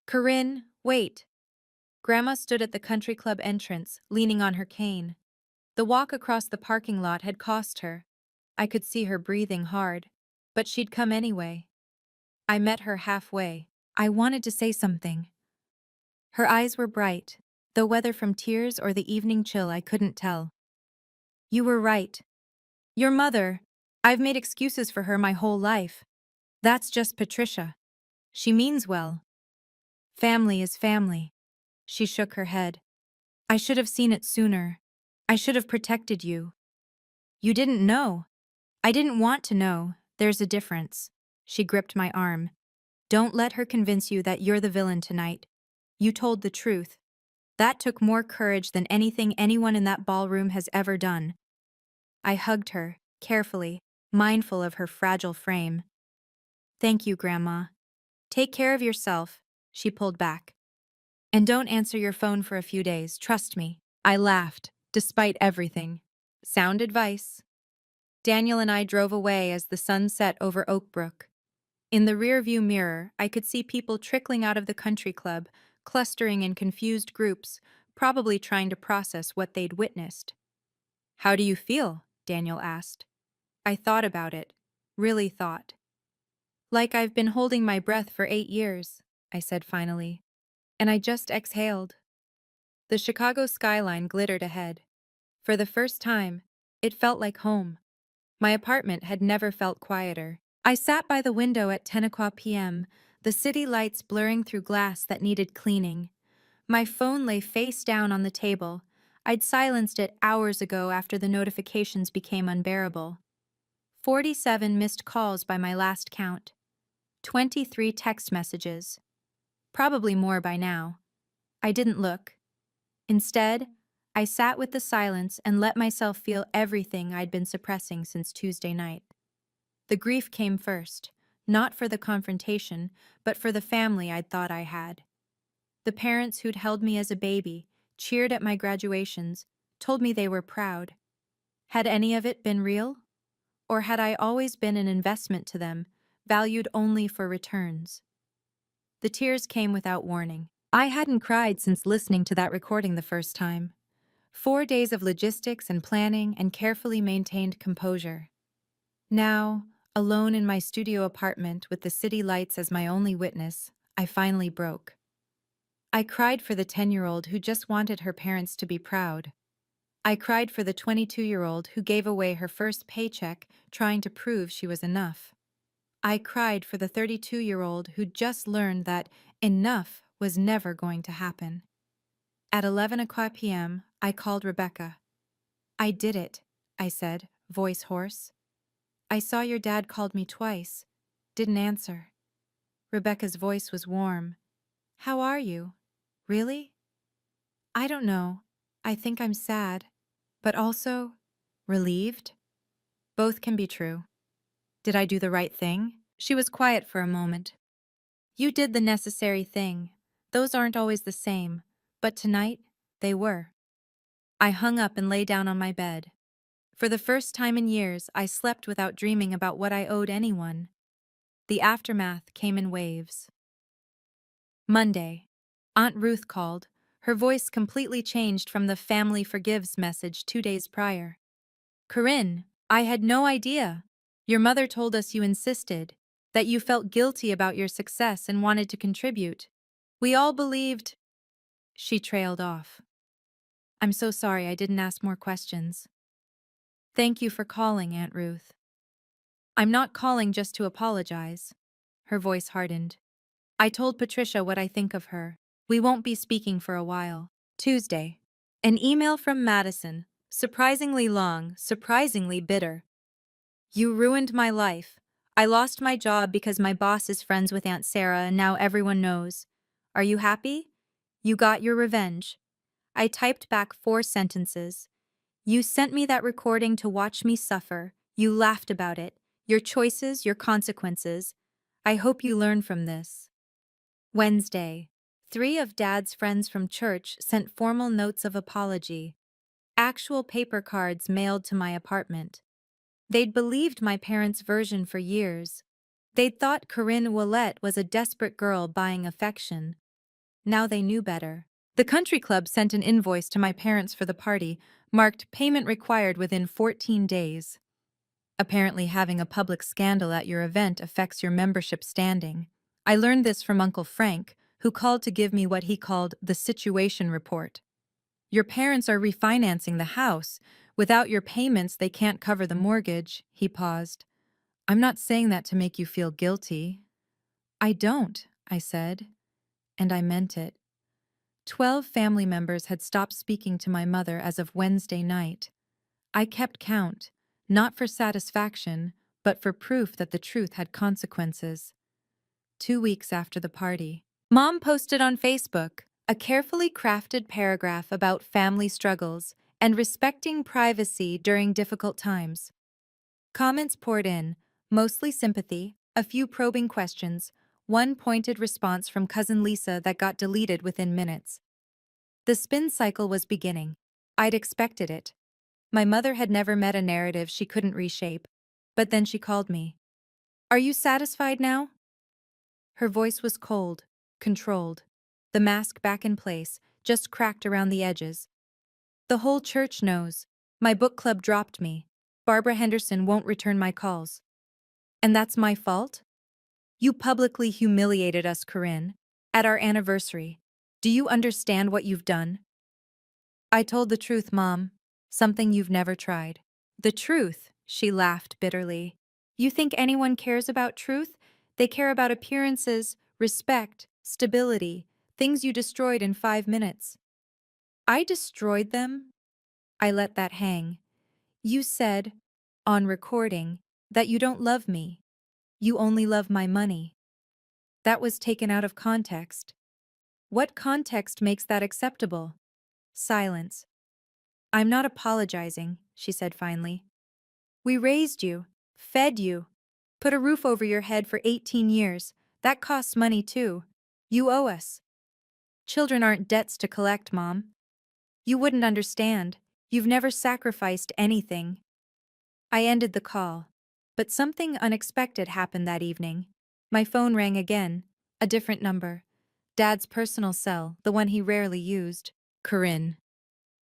"Corinne, wait." Grandma stood at the country club entrance, leaning on her cane. The walk across the parking lot had cost her. I could see her breathing hard, but she'd come anyway. I met her halfway. I wanted to say something. Her eyes were bright, though whether from tears or the evening chill I couldn't tell. "You were right. Your mother." I've made excuses for her my whole life. That's just Patricia. She means well. Family is family. She shook her head. I should have seen it sooner. I should have protected you. You didn't know. I didn't want to know. There's a difference. She gripped my arm. Don't let her convince you that you're the villain tonight. You told the truth. That took more courage than anything anyone in that ballroom has ever done. I hugged her, carefully, mindful of her fragile frame. Thank you, Grandma. Take care of yourself. She pulled back. And don't answer your phone for a few days, trust me. I laughed, despite everything. Sound advice. Daniel and I drove away as the sun set over Oakbrook. In the rearview mirror, I could see people trickling out of the country club, clustering in confused groups, probably trying to process what they'd witnessed. How do you feel? Daniel asked. I thought about it. Really thought. Like I've been holding my breath for 8 years, I said finally. And I just exhaled. The Chicago skyline glittered ahead. For the first time, it felt like home. My apartment had never felt quieter. I sat by the window at 10 o'clock p.m., the city lights blurring through glass that needed cleaning. My phone lay face down on the table. I'd silenced it hours ago after the notifications became unbearable. 47 missed calls by my last count. 23 text messages. Probably more by now. I didn't look. Instead, I sat with the silence and let myself feel everything I'd been suppressing since Tuesday night. The grief came first, not for the confrontation, but for the family I'd thought I had. The parents who'd held me as a baby, cheered at my graduations, told me they were proud. Had any of it been real? Or had I always been an investment to them, valued only for returns? The tears came without warning. I hadn't cried since listening to that recording the first time. 4 days of logistics and planning and carefully maintained composure. Now, alone in my studio apartment with the city lights as my only witness, I finally broke. I cried for the 10-year-old who just wanted her parents to be proud. I cried for the 22-year-old who gave away her first paycheck trying to prove she was enough. I cried for the 32-year-old who just learned that enough was never going to happen. At 11 o'clock p.m., I called Rebecca. I did it, I said, voice hoarse. I saw your dad called me twice. Didn't answer. Rebecca's voice was warm. How are you? Really? I don't know. I think I'm sad. But also, relieved? Both can be true. Did I do the right thing? She was quiet for a moment. You did the necessary thing. Those aren't always the same, but tonight, they were. I hung up and lay down on my bed. For the first time in years, I slept without dreaming about what I owed anyone. The aftermath came in waves. Monday. Aunt Ruth called. Her voice completely changed from the family forgives message 2 days prior. Corinne, I had no idea. Your mother told us you insisted, that you felt guilty about your success and wanted to contribute. We all believed. She trailed off. I'm so sorry I didn't ask more questions. Thank you for calling, Aunt Ruth. I'm not calling just to apologize. Her voice hardened. I told Patricia what I think of her. We won't be speaking for a while. Tuesday. An email from Madison. Surprisingly long, surprisingly bitter. You ruined my life. I lost my job because my boss is friends with Aunt Sarah and now everyone knows. Are you happy? You got your revenge. I typed back 4 sentences. You sent me that recording to watch me suffer. You laughed about it. Your choices, your consequences. I hope you learn from this. Wednesday. 3 of Dad's friends from church sent formal notes of apology. Actual paper cards mailed to my apartment. They'd believed my parents' version for years. They'd thought Corinne Willette was a desperate girl buying affection. Now they knew better. The country club sent an invoice to my parents for the party, marked payment required within 14 days. Apparently having a public scandal at your event affects your membership standing. I learned this from Uncle Frank, who called to give me what he called the situation report. Your parents are refinancing the house. Without your payments, they can't cover the mortgage. He paused. I'm not saying that to make you feel guilty. I don't, I said, and I meant it. 12 family members had stopped speaking to my mother as of Wednesday night. I kept count, not for satisfaction, but for proof that the truth had consequences. 2 weeks after the party, Mom posted on Facebook a carefully crafted paragraph about family struggles and respecting privacy during difficult times. Comments poured in, mostly sympathy, a few probing questions, one pointed response from cousin Lisa that got deleted within minutes. The spin cycle was beginning. I'd expected it. My mother had never met a narrative she couldn't reshape. But then she called me. Are you satisfied now? Her voice was cold, controlled. The mask back in place, just cracked around the edges. The whole church knows. My book club dropped me. Barbara Henderson won't return my calls. And that's my fault? You publicly humiliated us, Corinne. At our anniversary. Do you understand what you've done? I told the truth, Mom. Something you've never tried. The truth, she laughed bitterly. You think anyone cares about truth? They care about appearances, respect, stability, things you destroyed in 5 minutes. I destroyed them? I let that hang. You said, on recording, that you don't love me. You only love my money. That was taken out of context. What context makes that acceptable? Silence. I'm not apologizing, she said finally. We raised you, fed you, put a roof over your head for 18 years. That costs money too. You owe us. Children aren't debts to collect, Mom. You wouldn't understand. You've never sacrificed anything. I ended the call. But something unexpected happened that evening. My phone rang again. A different number. Dad's personal cell, the one he rarely used. Corinne.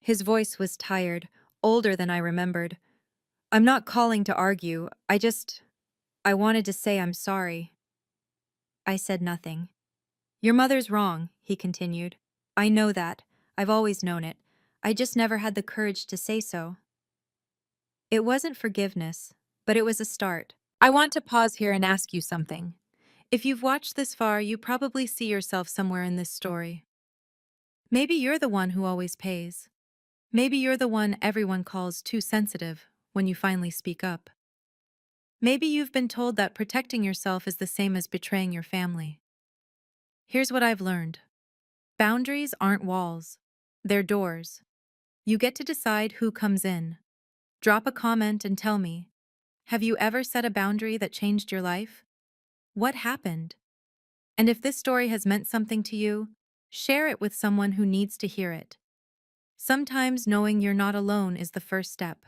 His voice was tired, older than I remembered. I'm not calling to argue. I wanted to say I'm sorry. I said nothing. Your mother's wrong, he continued. I know that. I've always known it. I just never had the courage to say so. It wasn't forgiveness, but it was a start. I want to pause here and ask you something. If you've watched this far, you probably see yourself somewhere in this story. Maybe you're the one who always pays. Maybe you're the one everyone calls too sensitive when you finally speak up. Maybe you've been told that protecting yourself is the same as betraying your family. Here's what I've learned. Boundaries aren't walls. They're doors. You get to decide who comes in. Drop a comment and tell me, have you ever set a boundary that changed your life? What happened? And if this story has meant something to you, share it with someone who needs to hear it. Sometimes knowing you're not alone is the first step.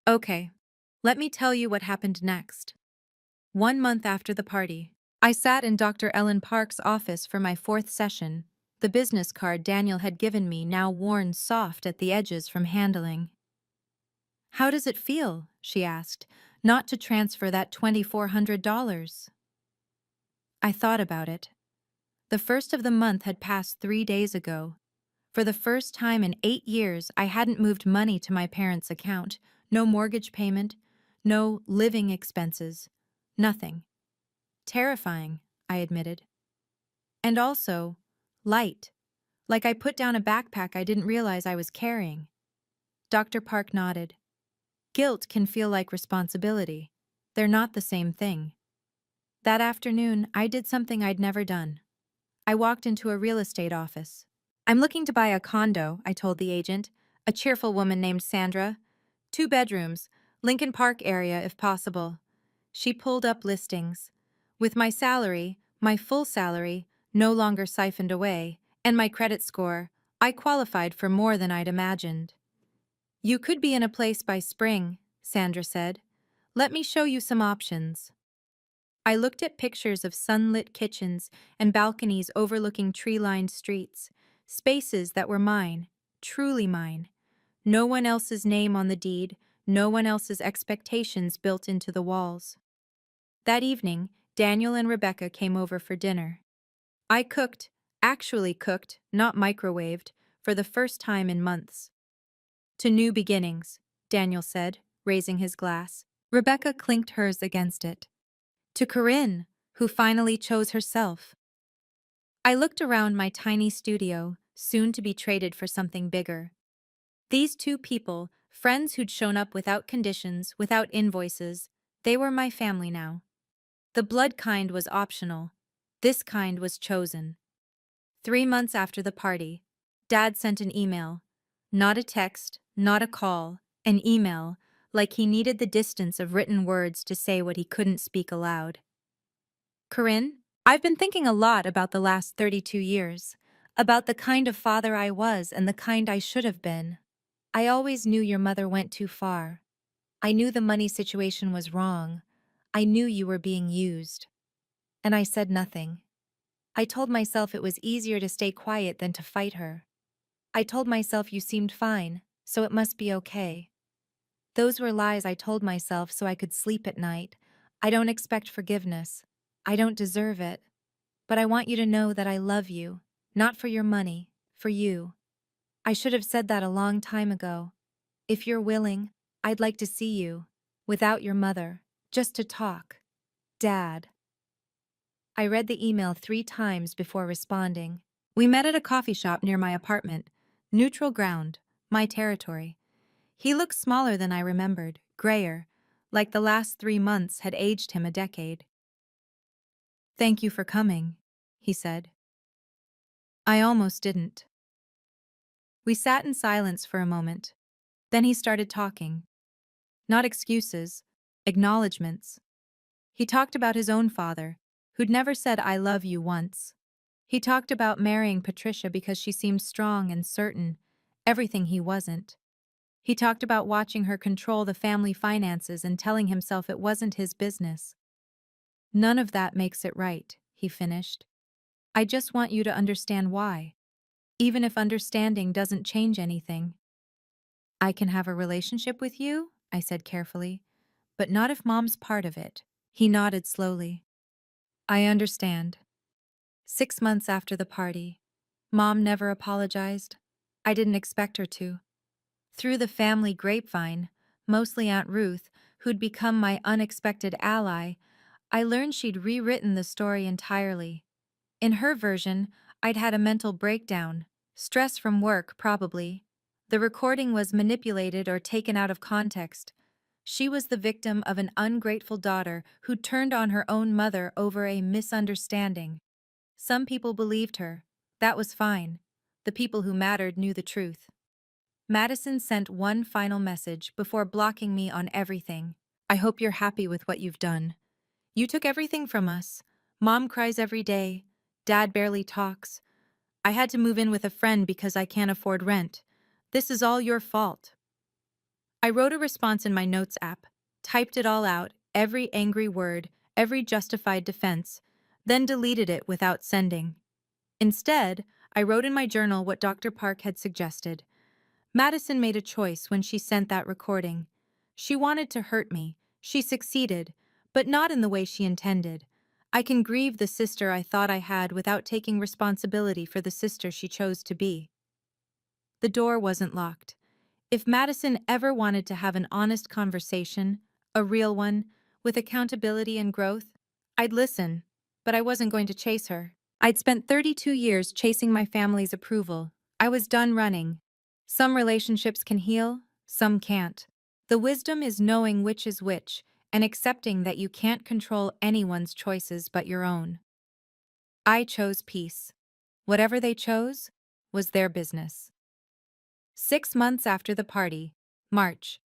Okay, let me tell you what happened next. 1 month after the party, I sat in Dr. Ellen Park's office for my 4th session, the business card Daniel had given me now worn soft at the edges from handling. How does it feel, she asked, not to transfer that $2,400? I thought about it. The first of the month had passed 3 days ago. For the first time in 8 years, I hadn't moved money to my parents' account, no mortgage payment, no living expenses, nothing. Terrifying, I admitted. And also, light, like I put down a backpack I didn't realize I was carrying. Dr. Park nodded. Guilt can feel like responsibility. They're not the same thing. That afternoon, I did something I'd never done. I walked into a real estate office. I'm looking to buy a condo, I told the agent, a cheerful woman named Sandra. 2 bedrooms, Lincoln Park area if possible. She pulled up listings. With my salary, my full salary, no longer siphoned away, and my credit score, I qualified for more than I'd imagined. You could be in a place by spring, Sandra said. Let me show you some options. I looked at pictures of sunlit kitchens and balconies overlooking tree-lined streets, spaces that were mine, truly mine. No one else's name on the deed, no one else's expectations built into the walls. That evening, Daniel and Rebecca came over for dinner. I cooked, actually cooked, not microwaved, for the first time in months. To new beginnings, Daniel said, raising his glass. Rebecca clinked hers against it. To Corinne, who finally chose herself. I looked around my tiny studio, soon to be traded for something bigger. These two people, friends who'd shown up without conditions, without invoices, they were my family now. The blood kind was optional. This kind was chosen. 3 months after the party, Dad sent an email. Not a text, not a call, an email, like he needed the distance of written words to say what he couldn't speak aloud. Corinne, I've been thinking a lot about the last 32 years, about the kind of father I was and the kind I should have been. I always knew your mother went too far. I knew the money situation was wrong. I knew you were being used. And I said nothing. I told myself it was easier to stay quiet than to fight her. I told myself you seemed fine, so it must be okay. Those were lies I told myself so I could sleep at night. I don't expect forgiveness. I don't deserve it. But I want you to know that I love you, not for your money, for you. I should have said that a long time ago. If you're willing, I'd like to see you, without your mother, just to talk. Dad. I read the email 3 times before responding. We met at a coffee shop near my apartment. Neutral ground, my territory. He looked smaller than I remembered, grayer, like the last 3 months had aged him a decade. Thank you for coming, he said. I almost didn't. We sat in silence for a moment. Then he started talking. Not excuses, acknowledgements. He talked about his own father, who'd never said I love you once. He talked about marrying Patricia because she seemed strong and certain, everything he wasn't. He talked about watching her control the family finances and telling himself it wasn't his business. None of that makes it right, he finished. I just want you to understand why, even if understanding doesn't change anything. I can have a relationship with you, I said carefully, but not if Mom's part of it. He nodded slowly. I understand. 6 months after the party, Mom never apologized. I didn't expect her to. Through the family grapevine, mostly Aunt Ruth, who'd become my unexpected ally, I learned she'd rewritten the story entirely. In her version, I'd had a mental breakdown, stress from work, probably. The recording was manipulated or taken out of context. She was the victim of an ungrateful daughter who turned on her own mother over a misunderstanding. Some people believed her. That was fine. The people who mattered knew the truth. Madison sent one final message before blocking me on everything. I hope you're happy with what you've done. You took everything from us. Mom cries every day. Dad barely talks. I had to move in with a friend because I can't afford rent. This is all your fault. I wrote a response in my notes app, typed it all out, every angry word, every justified defense, then deleted it without sending. Instead, I wrote in my journal what Dr. Park had suggested. Madison made a choice when she sent that recording. She wanted to hurt me. She succeeded, but not in the way she intended. I can grieve the sister I thought I had without taking responsibility for the sister she chose to be. The door wasn't locked. If Madison ever wanted to have an honest conversation, a real one, with accountability and growth, I'd listen, but I wasn't going to chase her. I'd spent 32 years chasing my family's approval. I was done running. Some relationships can heal, some can't. The wisdom is knowing which is which and accepting that you can't control anyone's choices but your own. I chose peace. Whatever they chose was their business. 6 months after the party, March,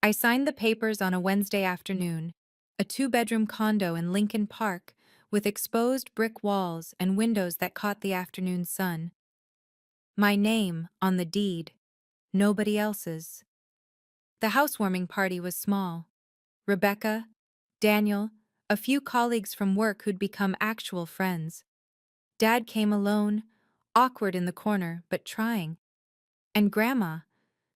I signed the papers on a Wednesday afternoon, a 2-bedroom condo in Lincoln Park with exposed brick walls and windows that caught the afternoon sun. My name on the deed, nobody else's. The housewarming party was small. Rebecca, Daniel, a few colleagues from work who'd become actual friends. Dad came alone, awkward in the corner, but trying. And Grandma,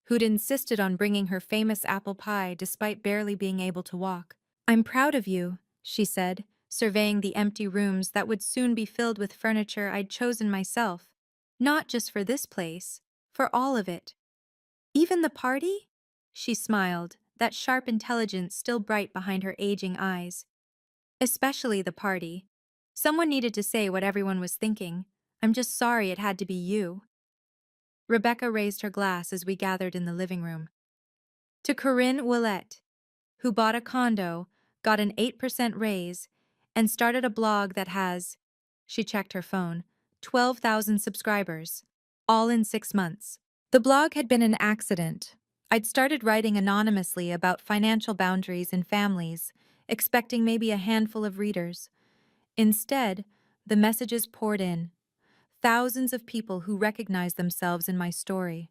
who'd insisted on bringing her famous apple pie despite barely being able to walk. I'm proud of you, she said, surveying the empty rooms that would soon be filled with furniture I'd chosen myself. Not just for this place, For all of it. Even the party? She smiled, that sharp intelligence still bright behind her aging eyes. Especially the party. Someone needed to say what everyone was thinking. I'm just sorry it had to be you. Rebecca raised her glass as we gathered in the living room. To Corinne Willette, who bought a condo, got an 8% raise, and started a blog that has, she checked her phone, 12,000 subscribers, all in 6 months. The blog had been an accident. I'd started writing anonymously about financial boundaries in families, expecting maybe a handful of readers. Instead, the messages poured in. Thousands of people who recognized themselves in my story,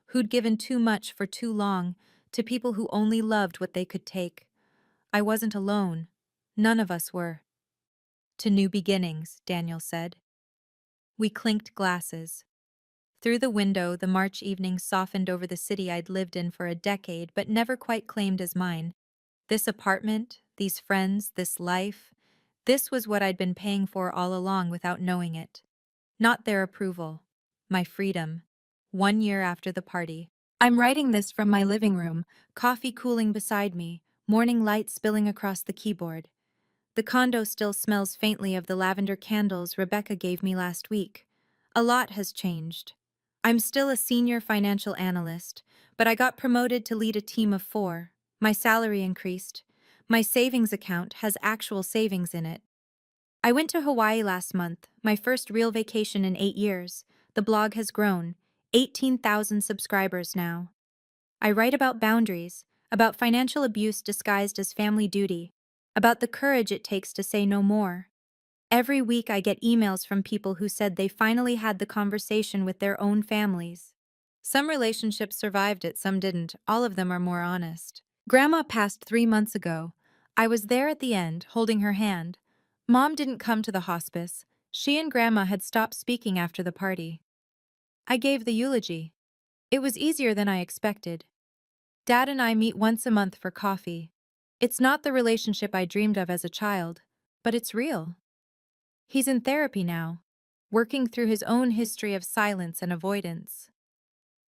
who'd given too much for too long to people who only loved what they could take. I wasn't alone. None of us were. To new beginnings, Daniel said. We clinked glasses. Through the window, the March evening softened over the city I'd lived in for a decade but never quite claimed as mine. This apartment, these friends, this life, this was what I'd been paying for all along without knowing it. Not their approval. My freedom. 1 year after the party. I'm writing this from my living room, coffee cooling beside me, morning light spilling across the keyboard. The condo still smells faintly of the lavender candles Rebecca gave me last week. A lot has changed. I'm still a senior financial analyst, but I got promoted to lead a team of 4. My salary increased. My savings account has actual savings in it. I went to Hawaii last month, my first real vacation in 8 years. The blog has grown, 18,000 subscribers now. I write about boundaries, about financial abuse disguised as family duty, about the courage it takes to say no more. Every week I get emails from people who said they finally had the conversation with their own families. Some relationships survived it, some didn't. All of them are more honest. Grandma passed 3 months ago. I was there at the end, holding her hand. Mom didn't come to the hospice. She and Grandma had stopped speaking after the party. I gave the eulogy. It was easier than I expected. Dad and I meet once a month for coffee. It's not the relationship I dreamed of as a child, but it's real. He's in therapy now, working through his own history of silence and avoidance.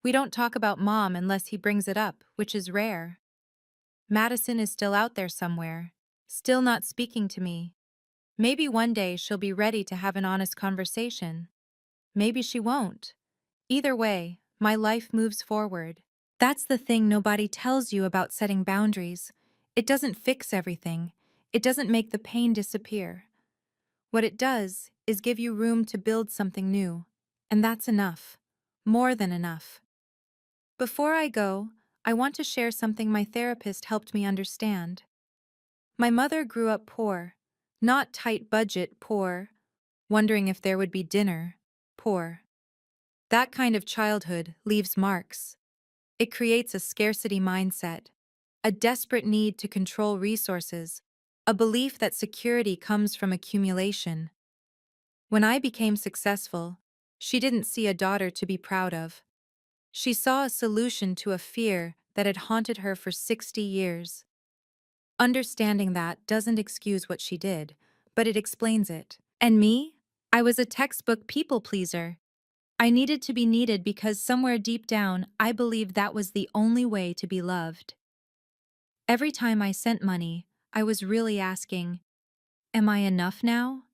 We don't talk about Mom unless he brings it up, which is rare. Madison is still out there somewhere, still not speaking to me. Maybe one day she'll be ready to have an honest conversation. Maybe she won't. Either way, my life moves forward. That's the thing nobody tells you about setting boundaries. It doesn't fix everything. It doesn't make the pain disappear. What it does is give you room to build something new. And that's enough. More than enough. Before I go, I want to share something my therapist helped me understand. My mother grew up poor. Not tight budget poor, wondering if there would be dinner poor. That kind of childhood leaves marks. It creates a scarcity mindset, a desperate need to control resources, a belief that security comes from accumulation. When I became successful, she didn't see a daughter to be proud of. She saw a solution to a fear that had haunted her for 60 years. Understanding that doesn't excuse what she did, but it explains it. And me? I was a textbook people pleaser. I needed to be needed because somewhere deep down, I believed that was the only way to be loved. Every time I sent money, I was really asking, am I enough now?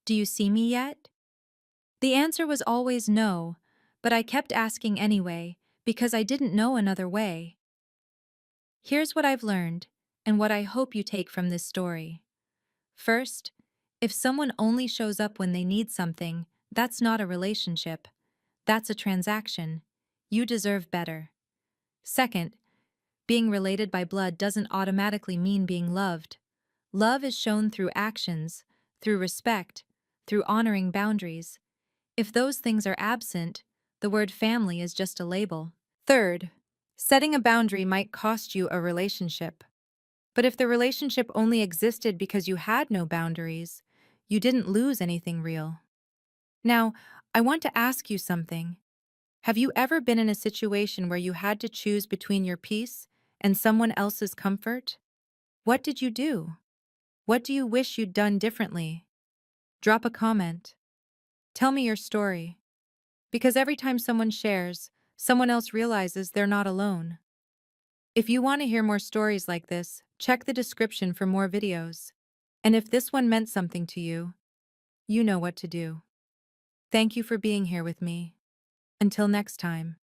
Do you see me yet? The answer was always no, but I kept asking anyway, because I didn't know another way. Here's what I've learned, and what I hope you take from this story. First, if someone only shows up when they need something, that's not a relationship. That's a transaction. You deserve better. Second, being related by blood doesn't automatically mean being loved. Love is shown through actions, through respect, through honoring boundaries. If those things are absent, the word family is just a label. Third, setting a boundary might cost you a relationship. But if the relationship only existed because you had no boundaries, you didn't lose anything real. Now, I want to ask you something. Have you ever been in a situation where you had to choose between your peace and someone else's comfort? What did you do? What do you wish you'd done differently? Drop a comment. Tell me your story. Because every time someone shares, someone else realizes they're not alone. If you want to hear more stories like this, check the description for more videos. And if this one meant something to you, you know what to do. Thank you for being here with me. Until next time.